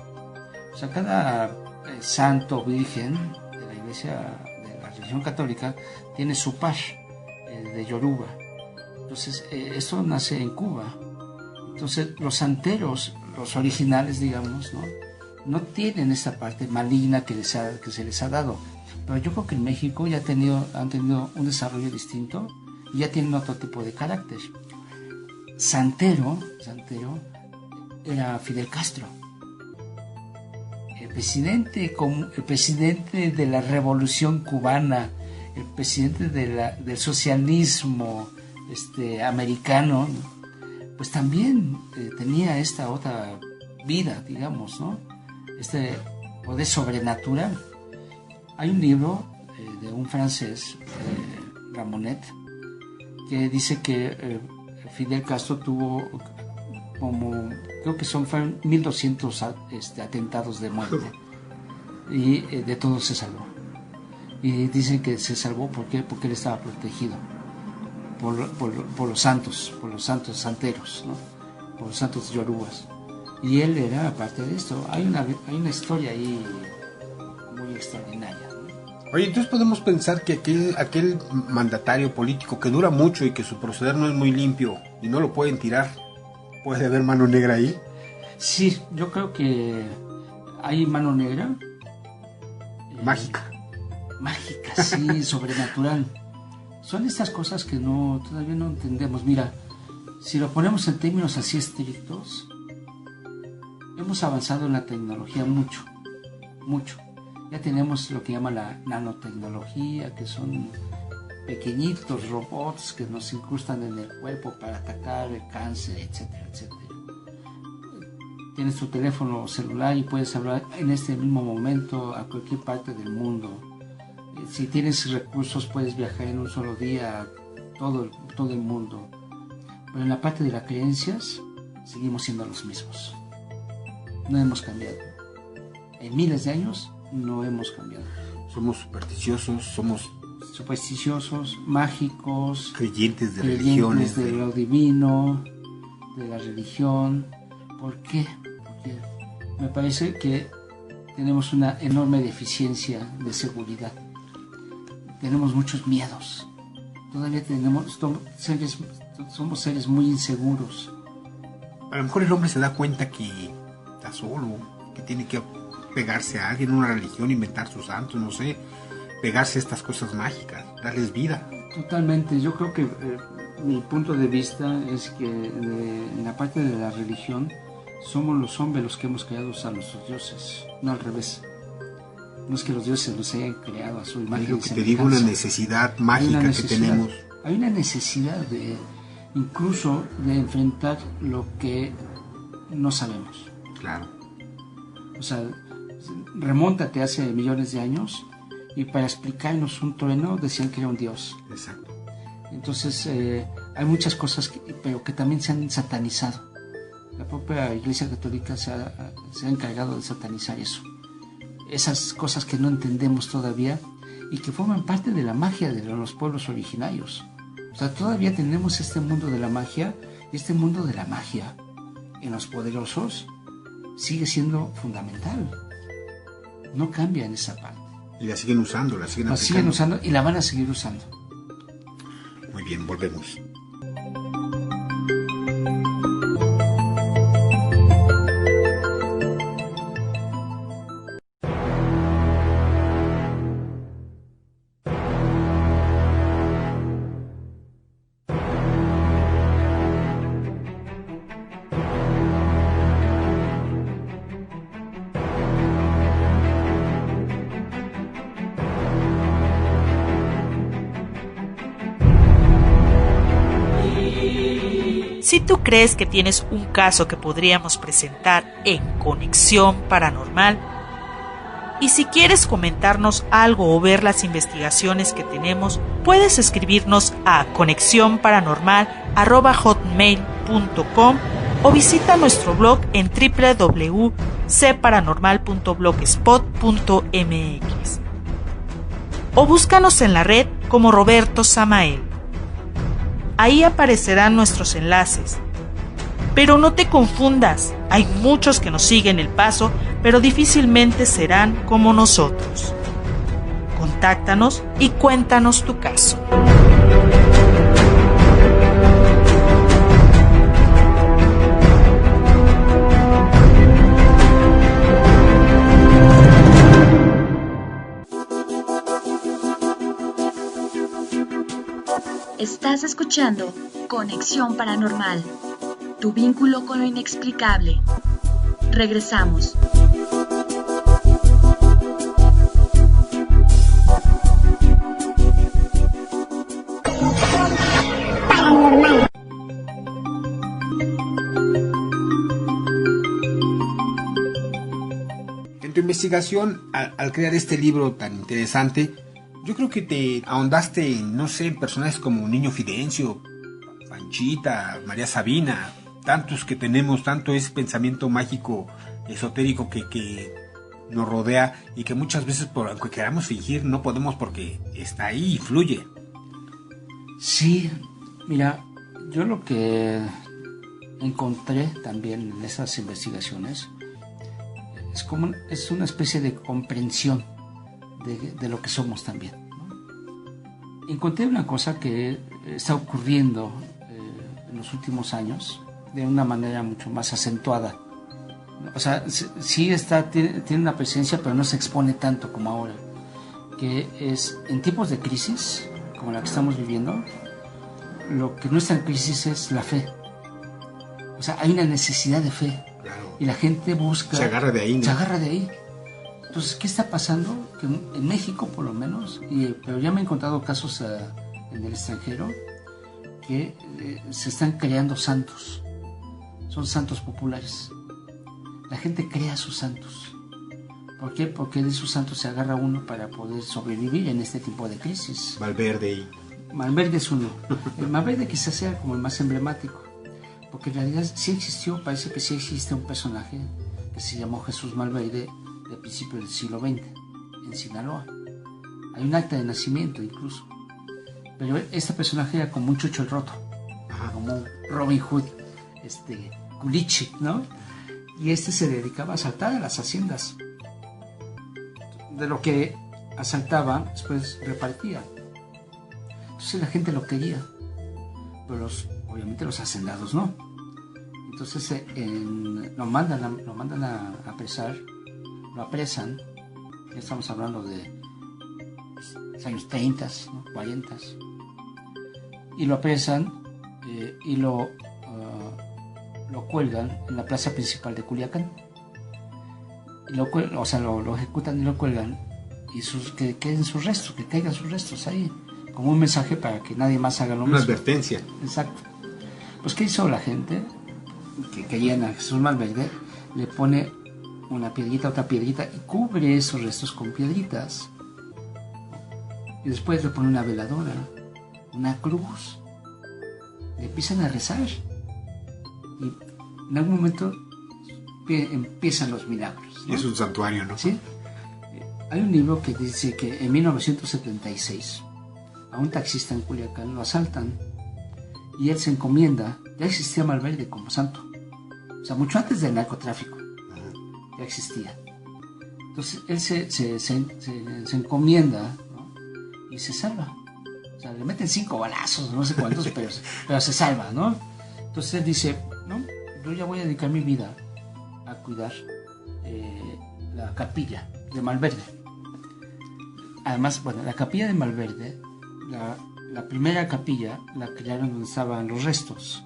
O sea, cada santo virgen de la iglesia, de la religión católica, tiene su par, de Yoruba. Entonces, esto nace en Cuba. Entonces, los santeros, los originales, digamos, no tienen esta parte maligna que se les ha dado. Pero yo creo que en México ya han tenido un desarrollo distinto y ya tienen otro tipo de carácter. Santero era Fidel Castro, el presidente de la Revolución Cubana, el presidente del socialismo americano, pues también tenía esta otra vida, digamos, ¿no? Este poder sobrenatural. Hay un libro de un francés, Ramonet, que dice que Fidel Castro tuvo creo que fueron 1200 atentados de muerte, y de todos se salvó. Y dicen que se salvó porque él estaba protegido por los santos santeros, ¿no? Por los santos yorubas. Y él era parte de esto. Hay una historia ahí muy extraordinaria, ¿no? Oye, entonces podemos pensar que aquel mandatario político que dura mucho y que su proceder no es muy limpio y no lo pueden tirar, ¿puede haber mano negra ahí? Sí, yo creo que hay mano negra. Mágica, sí, sobrenatural. Son estas cosas que todavía no entendemos. Mira, si lo ponemos en términos así estrictos, hemos avanzado en la tecnología mucho. Ya tenemos lo que llama la nanotecnología, que son pequeñitos robots que nos incrustan en el cuerpo para atacar el cáncer, etcétera, etcétera. Tienes tu teléfono celular y puedes hablar en este mismo momento a cualquier parte del mundo. Si tienes recursos puedes viajar en un solo día a todo el mundo. Pero en la parte de las creencias seguimos siendo los mismos. No hemos cambiado. En miles de años no hemos cambiado. Somos supersticiosos, mágicos, creyentes de religiones, de lo divino, de la religión. ¿Por qué? Porque me parece que tenemos una enorme deficiencia de seguridad. Tenemos muchos miedos. Todavía somos seres muy inseguros. A lo mejor el hombre se da cuenta que está solo, que tiene que pegarse a alguien, una religión, inventar sus santos, no sé, pegarse a estas cosas mágicas, darles vida. Totalmente. Yo creo que mi punto de vista es que en la parte de la religión somos los hombres los que hemos creado a nuestros dioses, no al revés. No es que los dioses los hayan creado a su imagen. Lo que te digo, una necesidad mágica que tenemos. Hay una necesidad incluso de enfrentar lo que no sabemos. Claro. O sea, remóntate hace millones de años y para explicarnos un trueno decían que era un dios. Exacto. Entonces hay muchas cosas pero que también se han satanizado. La propia Iglesia Católica se ha encargado de satanizar eso. Esas cosas que no entendemos todavía y que forman parte de la magia de los pueblos originarios. O sea, todavía tenemos este mundo de la magia, y este mundo de la magia en los poderosos sigue siendo fundamental. No cambia en esa parte. Y la siguen usando, la siguen aplicando. siguen usando y la van a seguir usando. Muy bien, volvemos. Si tú crees que tienes un caso que podríamos presentar en Conexión Paranormal, y si quieres comentarnos algo o ver las investigaciones que tenemos, puedes escribirnos a conexionparanormal@hotmail.com o visita nuestro blog en www.cparanormal.blogspot.mx o búscanos en la red como Roberto Samael. Ahí aparecerán nuestros enlaces. Pero no te confundas, hay muchos que nos siguen el paso pero difícilmente serán como nosotros. Contáctanos y cuéntanos tu caso. Estás escuchando Conexión Paranormal, tu vínculo con lo inexplicable. Regresamos. En tu investigación, al crear este libro tan interesante, yo creo que te ahondaste en, no sé, en personajes como Niño Fidencio, Panchita, María Sabina, tantos que tenemos, tanto ese pensamiento mágico, esotérico que nos rodea y que muchas veces, aunque queramos fingir, no podemos porque está ahí y fluye. Sí, mira, yo lo que encontré también en esas investigaciones es una especie de comprensión de lo que somos también, ¿no? Encontré una cosa que está ocurriendo en los últimos años de una manera mucho más acentuada. O sea, sí tiene una presencia, pero no se expone tanto como ahora, que es en tiempos de crisis como la que estamos viviendo, lo que no está en crisis es la fe. O sea, hay una necesidad de fe, claro, y la gente busca, se agarra de ahí, ¿no? Se agarra de ahí. Entonces, ¿qué está pasando? Que en México, por lo menos, pero ya me he encontrado casos en el extranjero, que se están creando santos. Son santos populares. La gente crea sus santos. ¿Por qué? Porque de esos santos se agarra uno para poder sobrevivir en este tipo de crisis. Malverde. Malverde es uno. El Malverde quizás sea como el más emblemático, porque en realidad sí existió, parece que sí existe un personaje que se llamó Jesús Malverde de principios del siglo XX, en Sinaloa. Hay un acta de nacimiento incluso. Pero este personaje era como un chucho el roto, como Robin Hood, culichi, ¿no? Y se dedicaba a asaltar a las haciendas. De lo que asaltaba, después repartía. Entonces la gente lo quería, pero obviamente los hacendados no. Entonces lo mandan a apresar, lo apresan. Ya estamos hablando de los años 30, ¿no? 40, y lo apresan y lo cuelgan en la plaza principal de Culiacán. Y lo ejecutan y lo cuelgan, y que queden sus restos, que caigan sus restos ahí, como un mensaje para que nadie más haga lo mismo. Una advertencia. Exacto. Pues ¿qué hizo la gente? Que querían a Jesús Malverde, le pone una piedrita, otra piedrita, y cubre esos restos con piedritas. Y después le pone una veladora, una cruz. Le empiezan a rezar. Y en algún momento empiezan los milagros, ¿no? Es un santuario, ¿no? Sí. Hay un libro que dice que en 1976 a un taxista en Culiacán lo asaltan y él se encomienda. Ya existía Malverde como santo, o sea, mucho antes del narcotráfico ya existía. Entonces él se encomienda, ¿no? Y se salva. O sea, le meten 5 balazos, no sé cuántos, pero se salva, ¿no? Entonces él dice, no, yo ya voy a dedicar mi vida a cuidar la capilla de Malverde. Además, bueno, la capilla de Malverde, la primera capilla la crearon donde estaban los restos,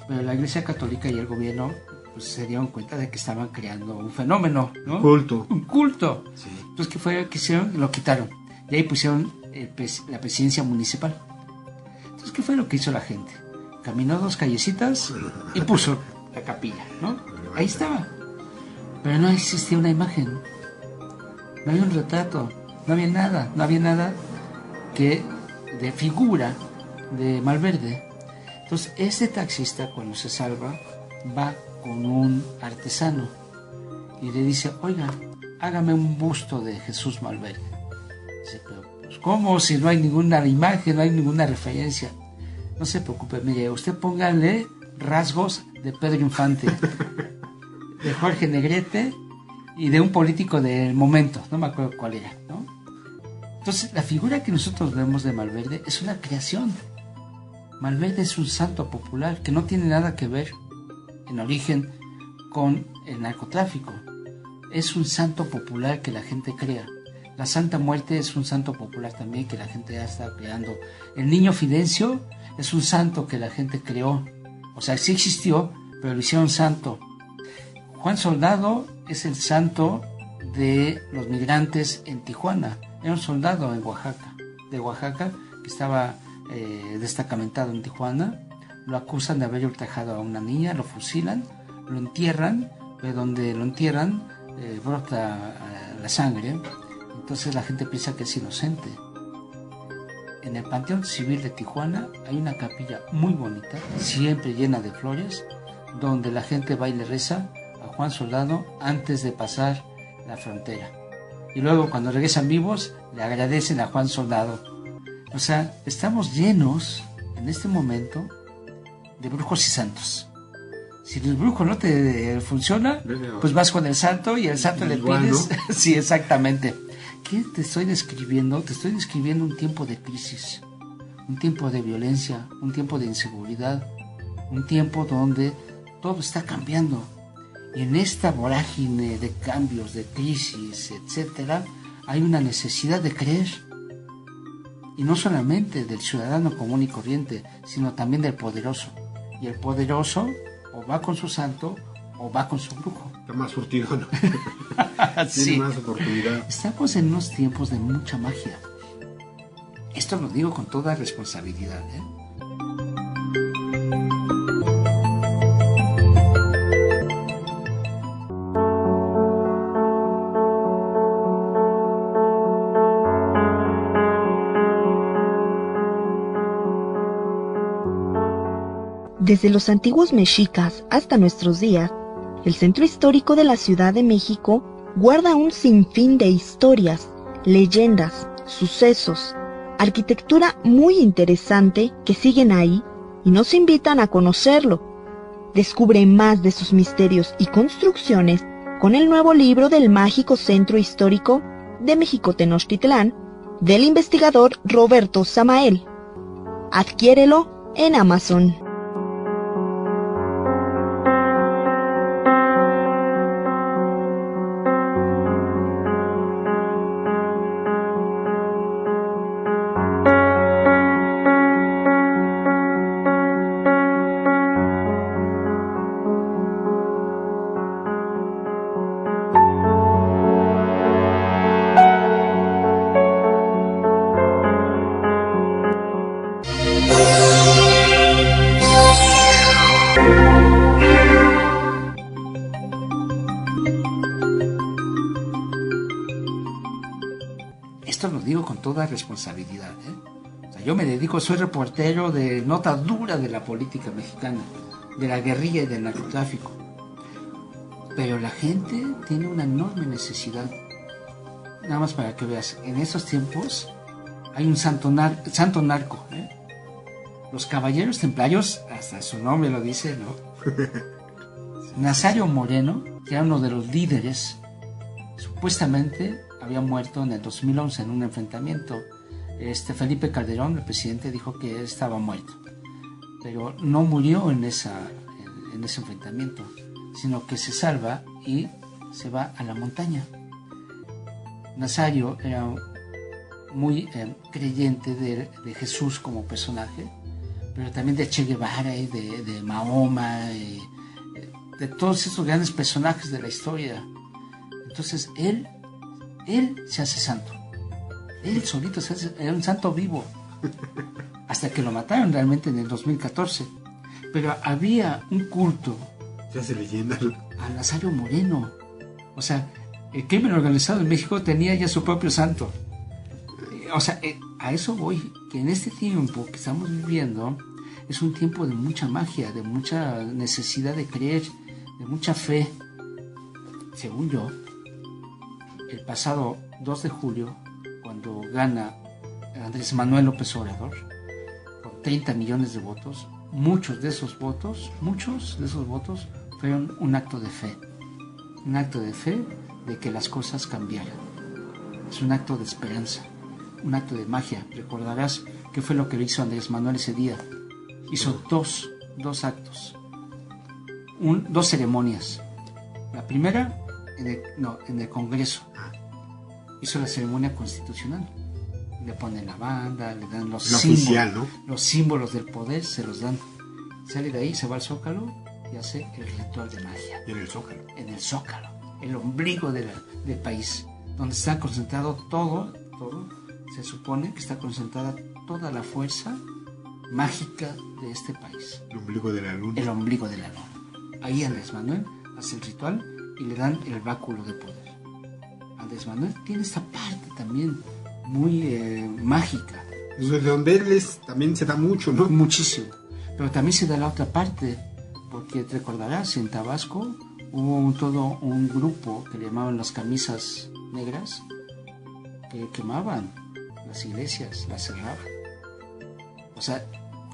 pero la Iglesia Católica y el gobierno pues se dieron cuenta de que estaban creando un fenómeno, ¿no? Un culto. Sí. Entonces, ¿qué fue? ¿Qué hicieron? Lo quitaron. Y ahí pusieron la presidencia municipal. Entonces, ¿qué fue lo que hizo la gente? Caminó 2 callecitas y puso la capilla, ¿no? Ahí estaba. Pero no existía una imagen. No había un retrato. No había nada que de figura de Malverde. Entonces, este taxista, cuando se salva, va con un artesano y le dice, oiga, hágame un busto de Jesús Malverde. Dice, pero pues, ¿cómo? Si no hay ninguna imagen, no hay ninguna referencia. No se preocupe, mire, usted póngale rasgos de Pedro Infante, de Jorge Negrete y de un político del momento, no me acuerdo cuál era, ¿no? Entonces, la figura que nosotros vemos de Malverde es una creación. Malverde es un santo popular que no tiene nada que ver en origen con el narcotráfico. Es un santo popular que la gente crea. La Santa Muerte es un santo popular también que la gente ya está creando. El Niño Fidencio es un santo que la gente creó. O sea, sí existió, pero lo hicieron santo. Juan Soldado es el santo de los migrantes en Tijuana. Era un soldado en Oaxaca, de Oaxaca, que estaba destacamentado en Tijuana. Lo acusan de haber ultrajado a una niña, lo fusilan, lo entierran, de donde lo entierran brota la sangre. Entonces la gente piensa que es inocente. En el Panteón Civil de Tijuana hay una capilla muy bonita, siempre llena de flores, donde la gente va y le reza a Juan Soldado antes de pasar la frontera. Y luego cuando regresan vivos, le agradecen a Juan Soldado. O sea, estamos llenos en este momento de brujos y santos. Si el brujo no te funciona, pues vas con el santo y el santo le pides. Sí, exactamente. ¿Qué te estoy describiendo? Te estoy describiendo un tiempo de crisis, un tiempo de violencia, un tiempo de inseguridad, un tiempo donde todo está cambiando. Y en esta vorágine de cambios, de crisis, etcétera, hay una necesidad de creer. Y no solamente del ciudadano común y corriente, sino también del poderoso. Y el poderoso o va con su santo o va con su brujo. Está más surtido, ¿no? Sí. Tiene más oportunidad. Estamos en unos tiempos de mucha magia. Esto lo digo con toda responsabilidad, ¿eh? Desde los antiguos mexicas hasta nuestros días, el centro histórico de la Ciudad de México guarda un sinfín de historias, leyendas, sucesos, arquitectura muy interesante que siguen ahí y nos invitan a conocerlo. Descubre más de sus misterios y construcciones con el nuevo libro del mágico centro histórico de México Tenochtitlán del investigador Roberto Samael. Adquiérelo en Amazon. Esto lo digo con toda responsabilidad, ¿eh? O sea, yo me dedico, soy reportero de nota dura de la política mexicana, de la guerrilla y del narcotráfico. Pero la gente tiene una enorme necesidad. Nada más para que veas, en estos tiempos hay un santo narco, ¿eh? Los caballeros templarios, hasta su nombre lo dice, ¿no? Nazario Moreno, que era uno de los líderes, supuestamente había muerto en el 2011 en un enfrentamiento. Felipe Calderón, el presidente, dijo que él estaba muerto, pero no murió en ese enfrentamiento, sino que se salva y se va a la montaña. Nazario era muy creyente de Jesús como personaje, pero también de Che Guevara y de Mahoma, y de todos esos grandes personajes de la historia. Entonces él se hace santo. Él solito era un santo vivo. Hasta que lo mataron realmente en el 2014. Pero había un culto. Se hace leyenda. A Nazario Moreno. O sea, el crimen organizado en México tenía ya su propio santo. O sea, a eso voy. Que en este tiempo que estamos viviendo es un tiempo de mucha magia, de mucha necesidad de creer, de mucha fe. Según yo, el pasado 2 de julio, cuando gana Andrés Manuel López Obrador, con 30 millones de votos, muchos de esos votos fueron un acto de fe. Un acto de fe de que las cosas cambiaran. Es un acto de esperanza, un acto de magia. Recordarás qué fue lo que hizo Andrés Manuel ese día. Hizo dos actos, dos ceremonias. La primera en el Congreso. Hizo la ceremonia constitucional. Le ponen la banda, le dan los símbolos, oficial, ¿no? Los símbolos del poder, se los dan. Sale de ahí, se va al Zócalo y hace el ritual de magia. En el Zócalo. En el Zócalo, el ombligo del país, donde está concentrado todo, se supone que está concentrada toda la fuerza mágica de este país. El ombligo de la luna. El ombligo de la luna. Ahí Andrés Manuel hace el ritual y le dan el báculo de poder. Andrés Manuel tiene esta parte también muy mágica. De donde él también se da mucho, ¿no? Muchísimo. Pero también se da la otra parte, porque te recordarás, en Tabasco hubo todo un grupo que le llamaban las camisas negras, que quemaban las iglesias, las cerraban. O sea,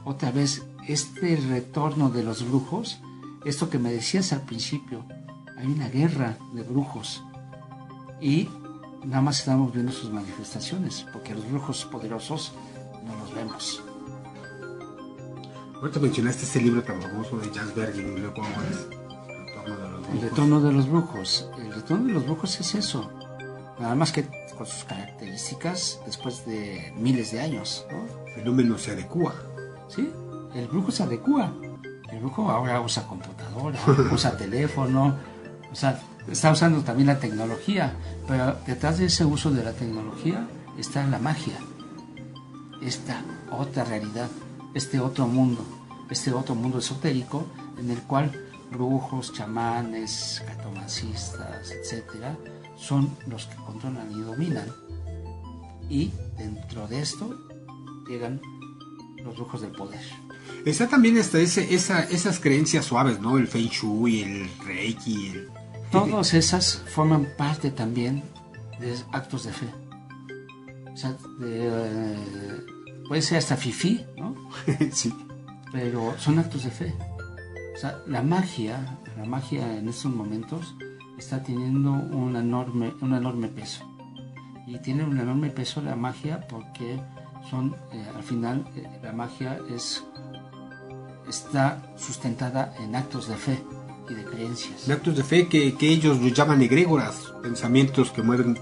otra vez, este retorno de los brujos, esto que me decías al principio, hay una guerra de brujos y nada más estamos viendo sus manifestaciones, porque los brujos poderosos no los vemos. Ahorita mencionaste este libro tan famoso de Jan Bergin, y luego es El retorno de los brujos. El retorno de los brujos es eso, nada más que con sus características después de miles de años, ¿no? El fenómeno se adecua. Sí, el brujo se adecua. El brujo ahora usa computadora, usa teléfono, o sea, está usando también la tecnología, pero detrás de ese uso de la tecnología está la magia, esta otra realidad, este otro mundo esotérico en el cual brujos, chamanes, cartomancistas, etcétera, son los que controlan y dominan. Y dentro de esto llegan los brujos del poder. Está también esas creencias suaves, ¿no? El Feng Shui, el Reiki. Todas esas forman parte también de actos de fe. O sea, puede ser hasta fifí, ¿no? Sí. Pero son actos de fe. O sea, la magia en estos momentos está teniendo un enorme peso. Y tiene un enorme peso la magia porque al final, la magia está sustentada en actos de fe y de creencias. En actos de fe que ellos los llaman egrégoras, pensamientos que mueven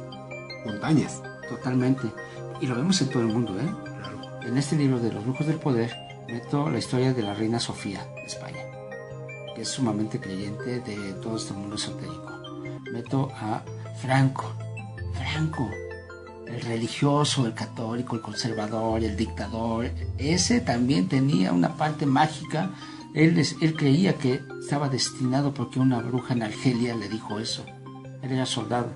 montañas. Totalmente. Y lo vemos en todo el mundo, ¿eh? Claro. En este libro de los brujos del poder meto la historia de la reina Sofía de España, que es sumamente creyente de todo este mundo esotérico. Meto a Franco, el religioso, el católico, el conservador, el dictador. Ese también tenía una parte mágica. Él creía que estaba destinado porque una bruja en Argelia le dijo eso. Él era soldado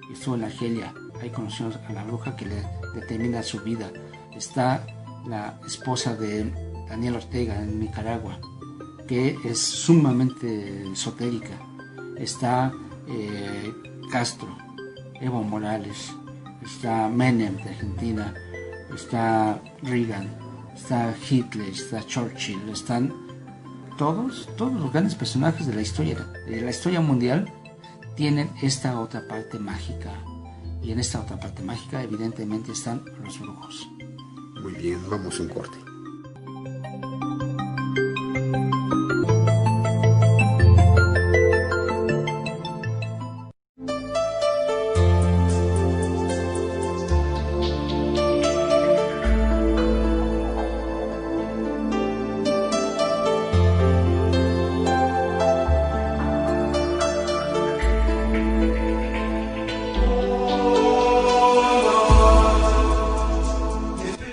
y estuvo en Argelia. Ahí conoció a la bruja que le determina su vida. Está la esposa de Daniel Ortega en Nicaragua, que es sumamente esotérica. Está Castro, Evo Morales, está Menem de Argentina, está Reagan, está Hitler, está Churchill, están todos los grandes personajes de la historia mundial tienen esta otra parte mágica. Y en esta otra parte mágica evidentemente están los brujos. Muy bien, vamos a un corte.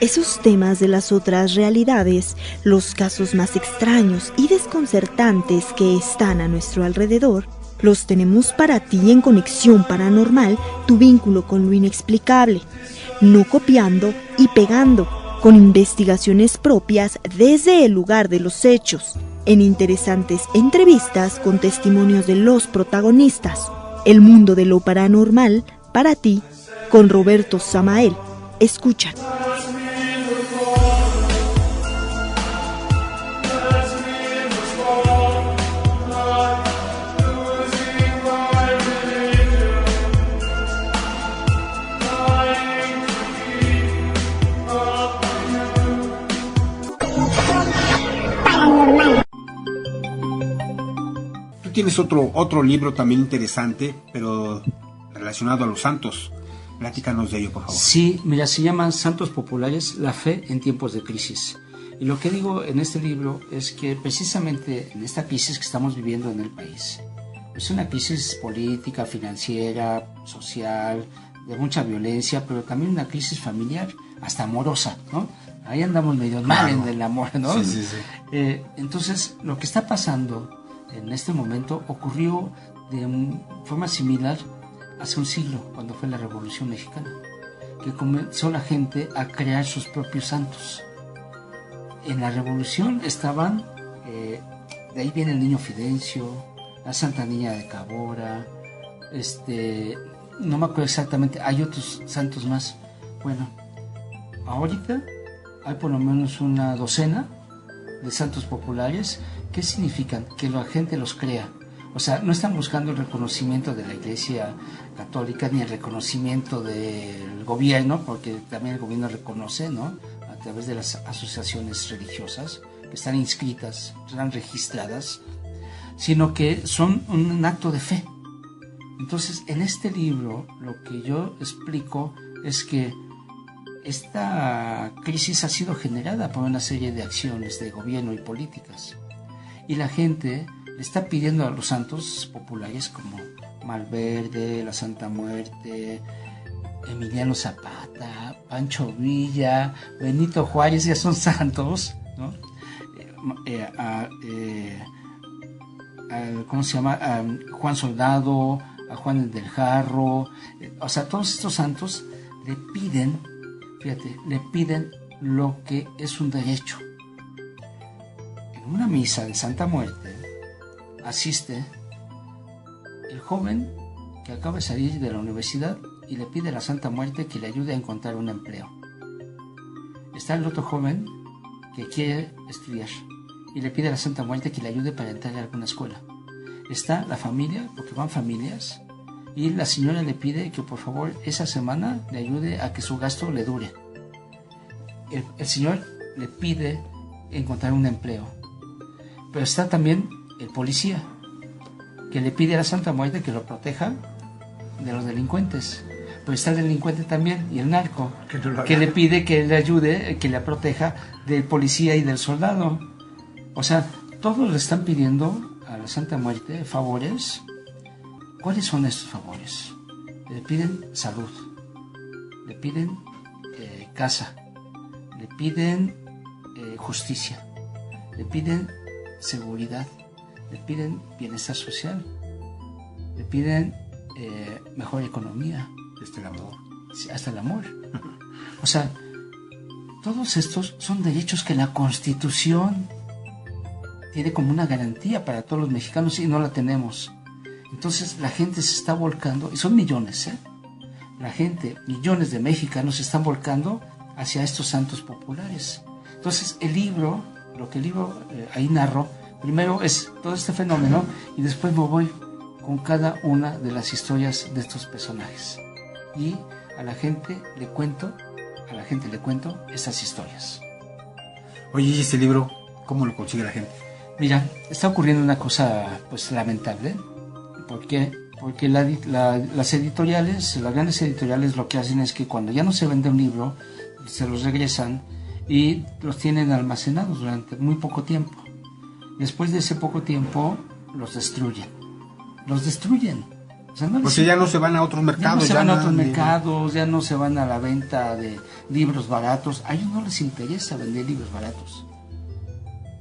Esos temas de las otras realidades, los casos más extraños y desconcertantes que están a nuestro alrededor, los tenemos para ti en Conexión Paranormal, tu vínculo con lo inexplicable. No copiando y pegando, con investigaciones propias desde el lugar de los hechos, en interesantes entrevistas con testimonios de los protagonistas. El mundo de lo paranormal, para ti, con Roberto Samael. Escucha. tienes otro libro también interesante, pero relacionado a los santos. Platícanos de ello, por favor. Sí, mira, se llama Santos Populares, la fe en tiempos de crisis. Y lo que digo en este libro es que precisamente en esta crisis que estamos viviendo en el país, es una crisis política, financiera, social, de mucha violencia, pero también una crisis familiar, hasta amorosa, ¿no? Ahí andamos medio mal en el amor, ¿no? Sí. Entonces, lo que está pasando en este momento ocurrió de forma similar hace un siglo, cuando fue la Revolución Mexicana, que comenzó la gente a crear sus propios santos. En la Revolución estaban, de ahí viene el Niño Fidencio, la Santa Niña de Cabora, no me acuerdo exactamente, hay otros santos más. Bueno, ahorita hay por lo menos una docena de santos populares. ¿Qué significan? Que la gente los crea. O sea, no están buscando el reconocimiento de la Iglesia Católica ni el reconocimiento del gobierno, porque también el gobierno reconoce, ¿no?, a través de las asociaciones religiosas que están inscritas, están registradas, sino que son un acto de fe. Entonces, en este libro lo que yo explico es que esta crisis ha sido generada por una serie de acciones de gobierno y políticas. Y la gente le está pidiendo a los santos populares como Malverde, la Santa Muerte, Emiliano Zapata, Pancho Villa, Benito Juárez, ya son santos, ¿no? ¿Cómo se llama? A Juan Soldado, a Juan del Jarro, o sea, todos estos santos le piden, fíjate, le piden lo que es un derecho. En una misa de Santa Muerte asiste el joven que acaba de salir de la universidad y le pide a la Santa Muerte que le ayude a encontrar un empleo. Está el otro joven que quiere estudiar y le pide a la Santa Muerte que le ayude para entrar a alguna escuela. Está la familia, porque van familias, y la señora le pide que por favor esa semana le ayude a que su gasto le dure. El señor le pide encontrar un empleo. Pero está también el policía, que le pide a la Santa Muerte que lo proteja de los delincuentes. Pero está el delincuente también, y el narco, que le pide que le ayude, que le proteja del policía y del soldado. O sea, todos le están pidiendo a la Santa Muerte favores. ¿Cuáles son estos favores? Le piden salud, le piden casa, le piden justicia, le piden seguridad, le piden bienestar social, le piden mejor economía. Hasta el amor. Sí, hasta el amor. O sea, todos estos son derechos que la Constitución tiene como una garantía para todos los mexicanos y no la tenemos. Entonces la gente se está volcando, y son millones, la gente, millones de mexicanos se están volcando hacia estos santos populares. Entonces el libro, ahí narro, primero es todo este fenómeno y después me voy con cada una de las historias de estos personajes. Y a la gente le cuento esas historias. Oye, ¿y este libro cómo lo consigue la gente? Mira, está ocurriendo una cosa pues lamentable. ¿Por qué? Porque las editoriales, las grandes editoriales, lo que hacen es que cuando ya no se vende un libro, se los regresan y los tienen almacenados durante muy poco tiempo. Después de ese poco tiempo, los destruyen. O sea, porque ya no se van a otros mercados. Ya no se van a la venta de libros baratos. A ellos no les interesa vender libros baratos.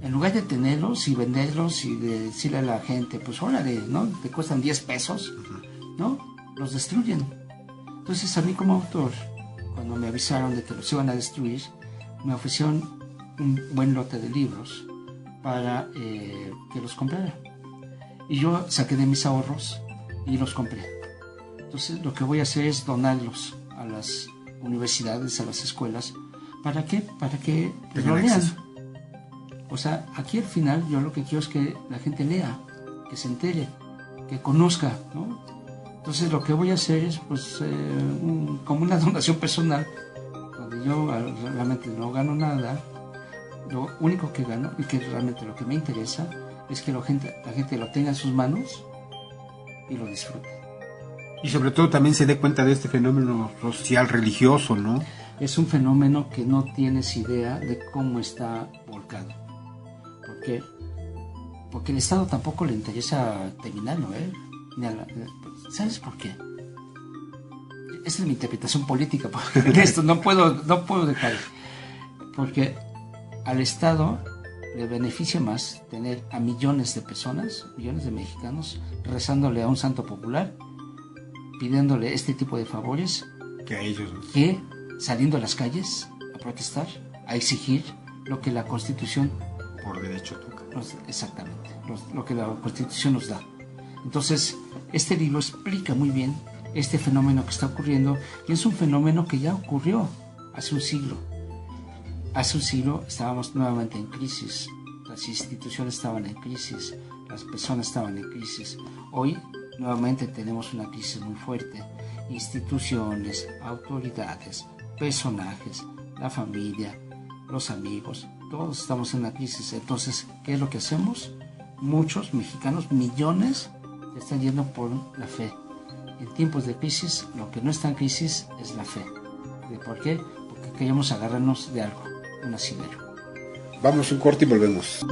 En lugar de tenerlos y venderlos y de decirle a la gente, pues órale, ¿no? Te cuestan 10 pesos, ¿no? Los destruyen. Entonces a mí como autor, cuando me avisaron de que los iban a destruir, me ofrecieron un buen lote de libros para que los comprara. Y yo saqué de mis ahorros y los compré. Entonces lo que voy a hacer es donarlos a las universidades, a las escuelas. ¿Para qué? Para que lo lean. O sea, aquí al final yo lo que quiero es que la gente lea, que se entere, que conozca, ¿no? Entonces lo que voy a hacer es pues como una donación personal, donde yo realmente no gano nada. Lo único que gano y que realmente lo que me interesa es que la gente lo tenga en sus manos y lo disfrute. Y sobre todo también se dé cuenta de este fenómeno social religioso, ¿no? Es un fenómeno que no tienes idea de cómo está volcado. ¿Por qué? Porque el Estado tampoco le interesa terminarlo, ¿eh? ¿Sabes por qué? Esa es mi interpretación política, porque de esto no puedo dejar. Porque al Estado le beneficia más tener a millones de personas, millones de mexicanos, rezándole a un santo popular, pidiéndole este tipo de favores, Que a ellos, ¿no? que saliendo a las calles a protestar, a exigir lo que la Constitución Por derecho toca. exactamente, lo que la Constitución nos da. Entonces, este libro explica muy bien este fenómeno que está ocurriendo, y es un fenómeno que ya ocurrió hace un siglo. Hace un siglo estábamos nuevamente en crisis, las instituciones estaban en crisis, las personas estaban en crisis. Hoy nuevamente tenemos una crisis muy fuerte. Instituciones, autoridades, personajes, la familia, los amigos, todos estamos en una crisis. Entonces, ¿qué es lo que hacemos? Muchos mexicanos, millones, se están yendo por la fe. En tiempos de crisis, lo que no está en crisis es la fe. ¿De por qué? Porque queremos agarrarnos de algo, un asidero. Vamos un corte y volvemos.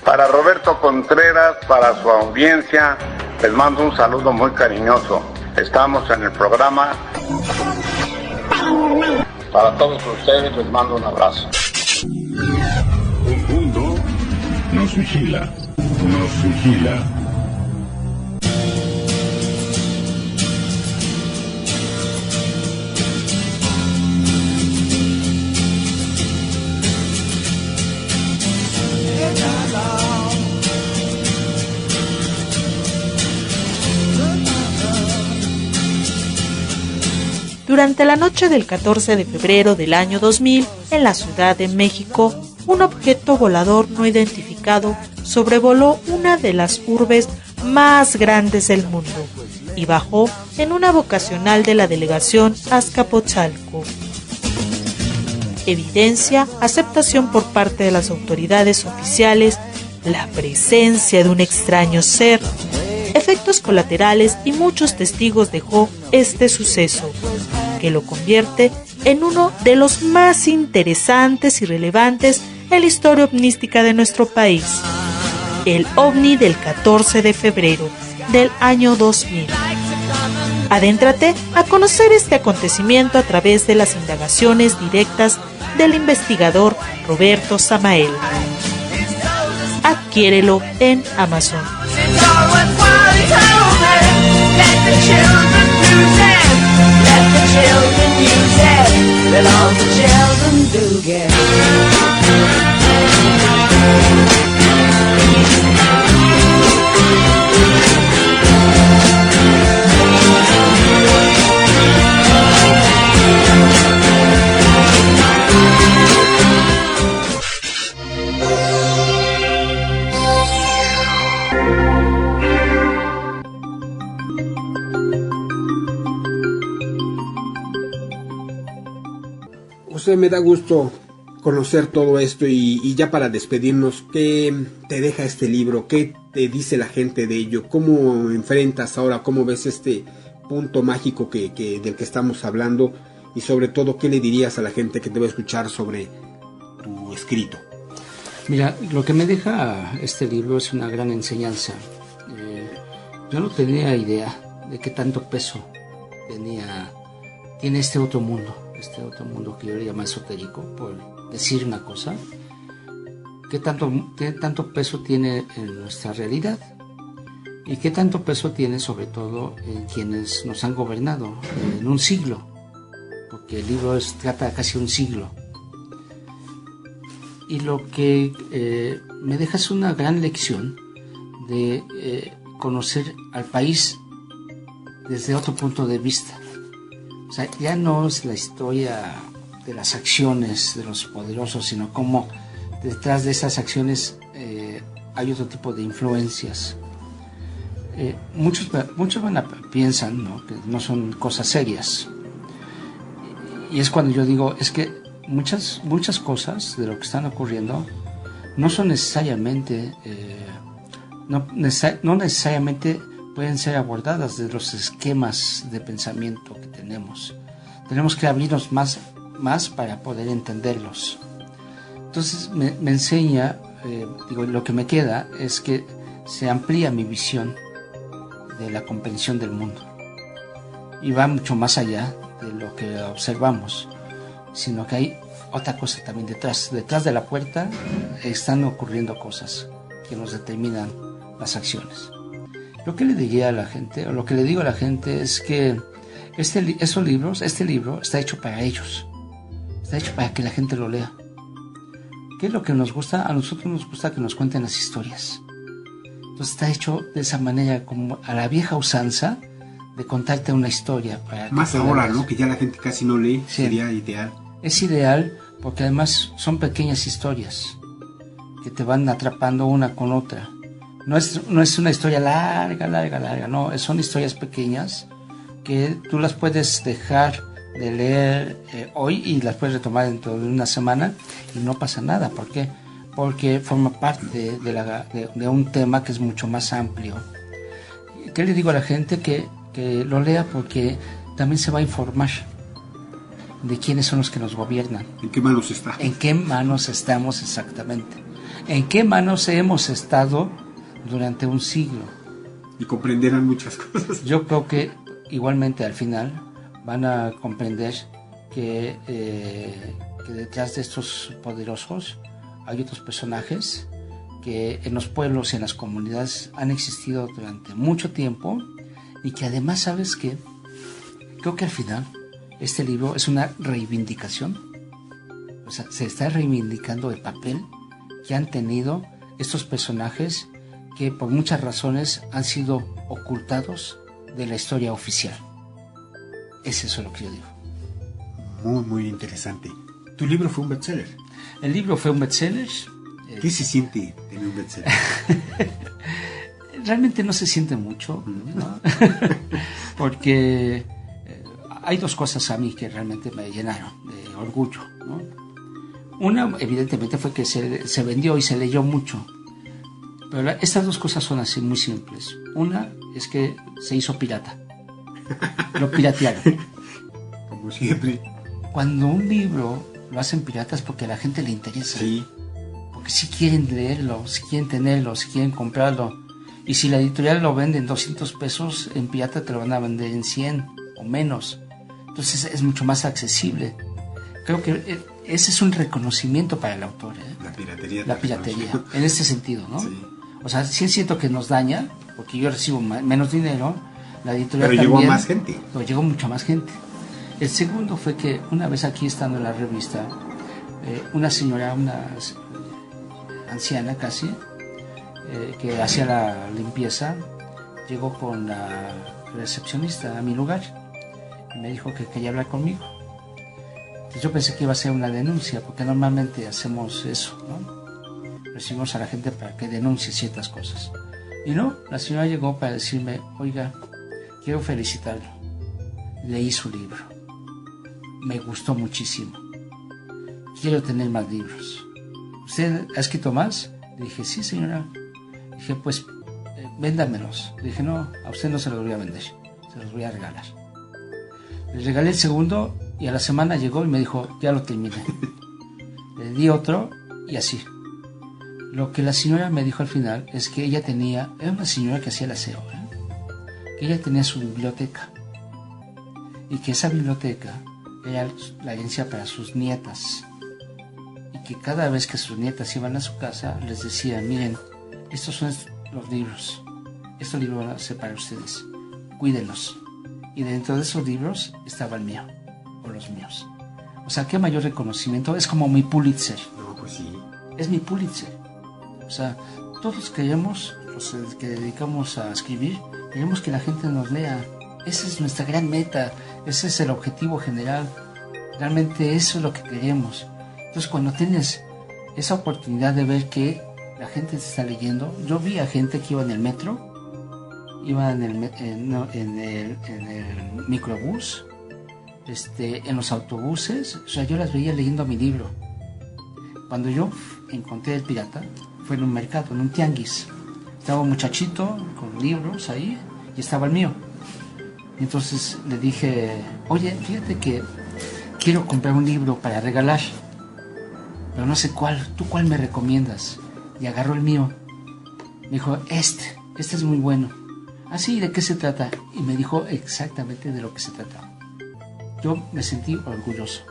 Para Roberto Contreras, para su audiencia, les mando un saludo muy cariñoso. Estamos en el programa. Para todos ustedes les mando un abrazo. Un mundo nos vigila, nos vigila. Durante la noche del 14 de febrero del año 2000, en la Ciudad de México, un objeto volador no identificado sobrevoló una de las urbes más grandes del mundo y bajó en una vocacional de la delegación Azcapotzalco. Evidencia, aceptación por parte de las autoridades oficiales, la presencia de un extraño ser, efectos colaterales y muchos testigos dejó este suceso, que lo convierte en uno de los más interesantes y relevantes en la historia ovnística de nuestro país. El OVNI del 14 de febrero del año 2000. Adéntrate a conocer este acontecimiento a través de las indagaciones directas del investigador Roberto Samael. Adquiérelo en Amazon. José, me da gusto conocer todo esto y ya para despedirnos, ¿qué te deja este libro? ¿Qué te dice la gente de ello? ¿Cómo enfrentas ahora? ¿Cómo ves este punto mágico del que estamos hablando? Y sobre todo, ¿qué le dirías a la gente que te va a escuchar sobre tu escrito? Mira, lo que me deja este libro es una gran enseñanza. Yo no tenía idea de qué tanto peso tiene este otro mundo que yo le llamo esotérico, por decir una cosa. ¿Qué tanto peso tiene en nuestra realidad? ¿Y qué tanto peso tiene sobre todo en quienes nos han gobernado en un siglo? Porque el libro trata casi un siglo. Y lo que me deja es una gran lección de conocer al país desde otro punto de vista. O sea, ya no es la historia de las acciones de los poderosos, sino cómo detrás de esas acciones hay otro tipo de influencias. Muchos piensan, ¿no?, que no son cosas serias. Y es cuando yo digo, es que muchas cosas de lo que están ocurriendo no son necesariamente, no necesariamente pueden ser abordadas desde los esquemas de pensamiento que tenemos. Tenemos que abrirnos más para poder entenderlos. Entonces me enseña, lo que me queda es que se amplía mi visión de la comprensión del mundo y va mucho más allá de lo que observamos, sino que hay otra cosa también detrás de la puerta. Están ocurriendo cosas que nos determinan las acciones. Lo que le diría a la gente, o lo que le digo a la gente, es que este libro está hecho para ellos, está hecho para que la gente lo lea. ¿Qué es lo que nos gusta? A nosotros nos gusta que nos cuenten las historias. Entonces está hecho de esa manera, como a la vieja usanza de contarte una historia. Más ahora, ¿no?, que ya la gente casi no lee, sí. Sería ideal. Es ideal porque además son pequeñas historias que te van atrapando una con otra. No es una historia larga, no, son historias pequeñas que tú las puedes dejar de leer hoy y las puedes retomar dentro de una semana y no pasa nada. ¿Por qué? Porque forma parte de un tema que es mucho más amplio. ¿Qué le digo a la gente? Que lo lea porque también se va a informar de quiénes son los que nos gobiernan. ¿En qué manos está? ¿En qué manos estamos exactamente? ¿En qué manos hemos estado durante un siglo? Y comprenderán muchas cosas. Yo creo que igualmente al final van a comprender que detrás de estos poderosos hay otros personajes que en los pueblos y en las comunidades han existido durante mucho tiempo y que además, ¿sabes qué? Creo que al final este libro es una reivindicación. O sea, se está reivindicando el papel que han tenido estos personajes que por muchas razones han sido ocultados de la historia oficial. Es eso lo que yo digo. Muy, muy interesante. ¿Tu libro fue un bestseller? El libro fue un bestseller. ¿Qué se siente tener un bestseller? Realmente no se siente mucho, ¿no? Porque hay dos cosas a mí que realmente me llenaron de orgullo, ¿no? Una, evidentemente, fue que se vendió y se leyó mucho. Pero estas dos cosas son así muy simples. Una es que se hizo pirata. Lo piratearon. Como siempre. Cuando un libro lo hacen piratas porque a la gente le interesa. Sí. Porque si quieren leerlo, si quieren tenerlo, si quieren comprarlo. Y si la editorial lo vende en 200 pesos, en pirata te lo van a vender en 100 o menos. Entonces es mucho más accesible. Creo que ese es un reconocimiento para el autor, ¿eh? La piratería, en este sentido, ¿no? Sí. O sea, sí siento que nos daña, porque yo recibo menos dinero, la editorial pero también. Llegó a más gente. Pero llegó mucha más gente. El segundo fue que una vez aquí estando en la revista, una señora, una anciana casi, que hacía la limpieza, llegó con la recepcionista a mi lugar y me dijo que quería hablar conmigo. Entonces yo pensé que iba a ser una denuncia, porque normalmente hacemos eso, ¿no? Recibimos a la gente para que denuncie ciertas cosas. Y no, la señora llegó para decirme, oiga, quiero felicitarlo. Leí su libro. Me gustó muchísimo. Quiero tener más libros. ¿Usted ha escrito más? Le dije, sí, señora. Dije, pues, véndamelos. Le dije, no, a usted no se los voy a vender, se los voy a regalar. Le regalé el segundo y a la semana llegó y me dijo, ya lo terminé. Le di otro y así. Lo que la señora me dijo al final es que ella era una señora que hacía el aseo, que ella tenía su biblioteca y que esa biblioteca era la herencia para sus nietas y que cada vez que sus nietas iban a su casa les decía, miren, estos son los libros, estos libros van a ser para ustedes, cuídenlos. Y dentro de esos libros estaba el mío, o los míos. O sea, qué mayor reconocimiento, es como mi Pulitzer. No, pues sí. Es mi Pulitzer. O sea, todos queremos, los que dedicamos a escribir, queremos que la gente nos lea. Esa es nuestra gran meta, ese es el objetivo general. Realmente eso es lo que queremos. Entonces, cuando tienes esa oportunidad de ver que la gente se está leyendo. Yo vi a gente que iba en el metro, iba en el microbús, en los autobuses, o sea, yo las veía leyendo mi libro. Cuando yo encontré el pirata, fue en un mercado, en un tianguis. Estaba un muchachito con libros ahí y estaba el mío. Y entonces le dije, oye, fíjate que quiero comprar un libro para regalar, pero no sé cuál, ¿tú cuál me recomiendas? Y agarró el mío. Me dijo, este es muy bueno. Ah, sí, ¿de qué se trata? Y me dijo exactamente de lo que se trataba. Yo me sentí orgulloso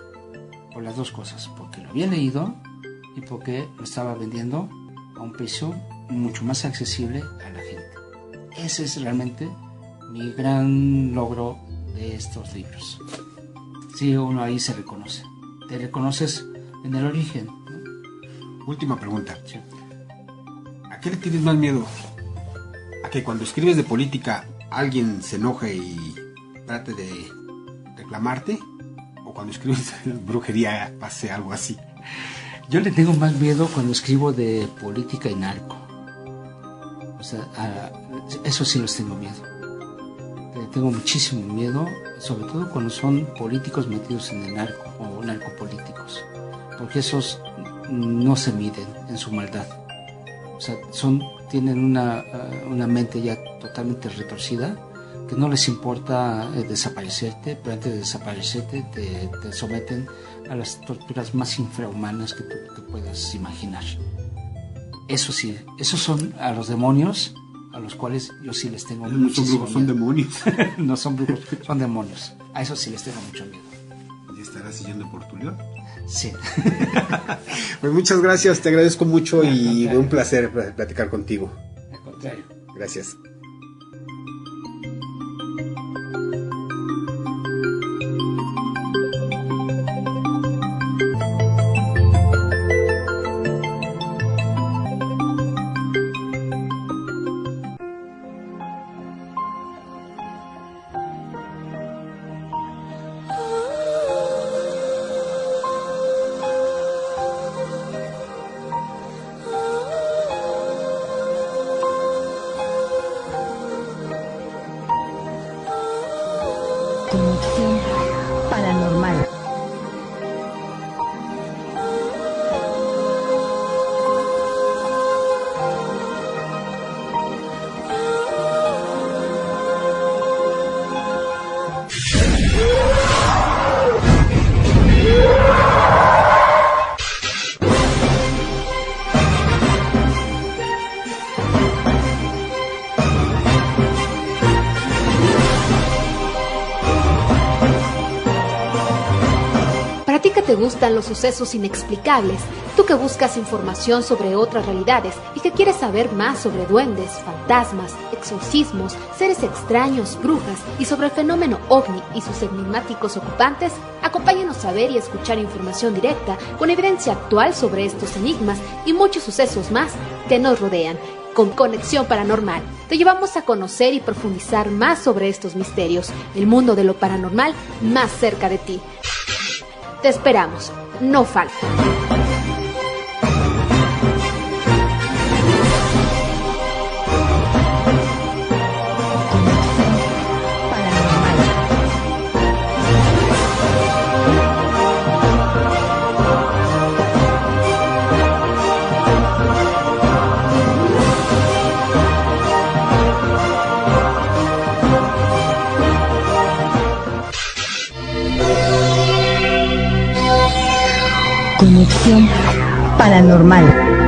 por las dos cosas, porque lo había leído y porque lo estaba vendiendo a un precio mucho más accesible a la gente. Ese es realmente mi gran logro de estos libros. Sí, uno ahí se reconoce. Te reconoces en el origen, ¿no? Última pregunta. Sí. ¿A qué le tienes más miedo? ¿A que cuando escribes de política alguien se enoje y trate de reclamarte? ¿O cuando escribes de brujería pase algo así? Yo le tengo más miedo cuando escribo de política y narco. O sea, eso sí les tengo miedo. Tengo muchísimo miedo, sobre todo cuando son políticos metidos en el narco o narcopolíticos, porque esos no se miden en su maldad. O sea, tienen una mente ya totalmente retorcida, que no les importa desaparecerte, pero antes de desaparecerte te someten a las torturas más infrahumanas que tú te puedas imaginar. Eso sí, esos son a los demonios a los cuales yo sí les tengo muchísimo miedo. Son demonios. No son brujos, son demonios. A eso sí les tengo mucho miedo. ¿Ya estarás siguiendo por Tulio? Sí. Pues muchas gracias, te agradezco mucho y fue un placer platicar contigo. Al contrario. Gracias. Conexión paranormal. Para ti que te gustan los sucesos inexplicables, tú que buscas información sobre otras realidades y que quieres saber más sobre duendes, fantasmas, exorcismos, seres extraños, brujas y sobre el fenómeno OVNI y sus enigmáticos ocupantes, acompáñanos a ver y escuchar información directa con evidencia actual sobre estos enigmas y muchos sucesos más que nos rodean. Con Conexión Paranormal te llevamos a conocer y profundizar más sobre estos misterios, el mundo de lo paranormal más cerca de ti. Te esperamos, no falta. Conexión paranormal.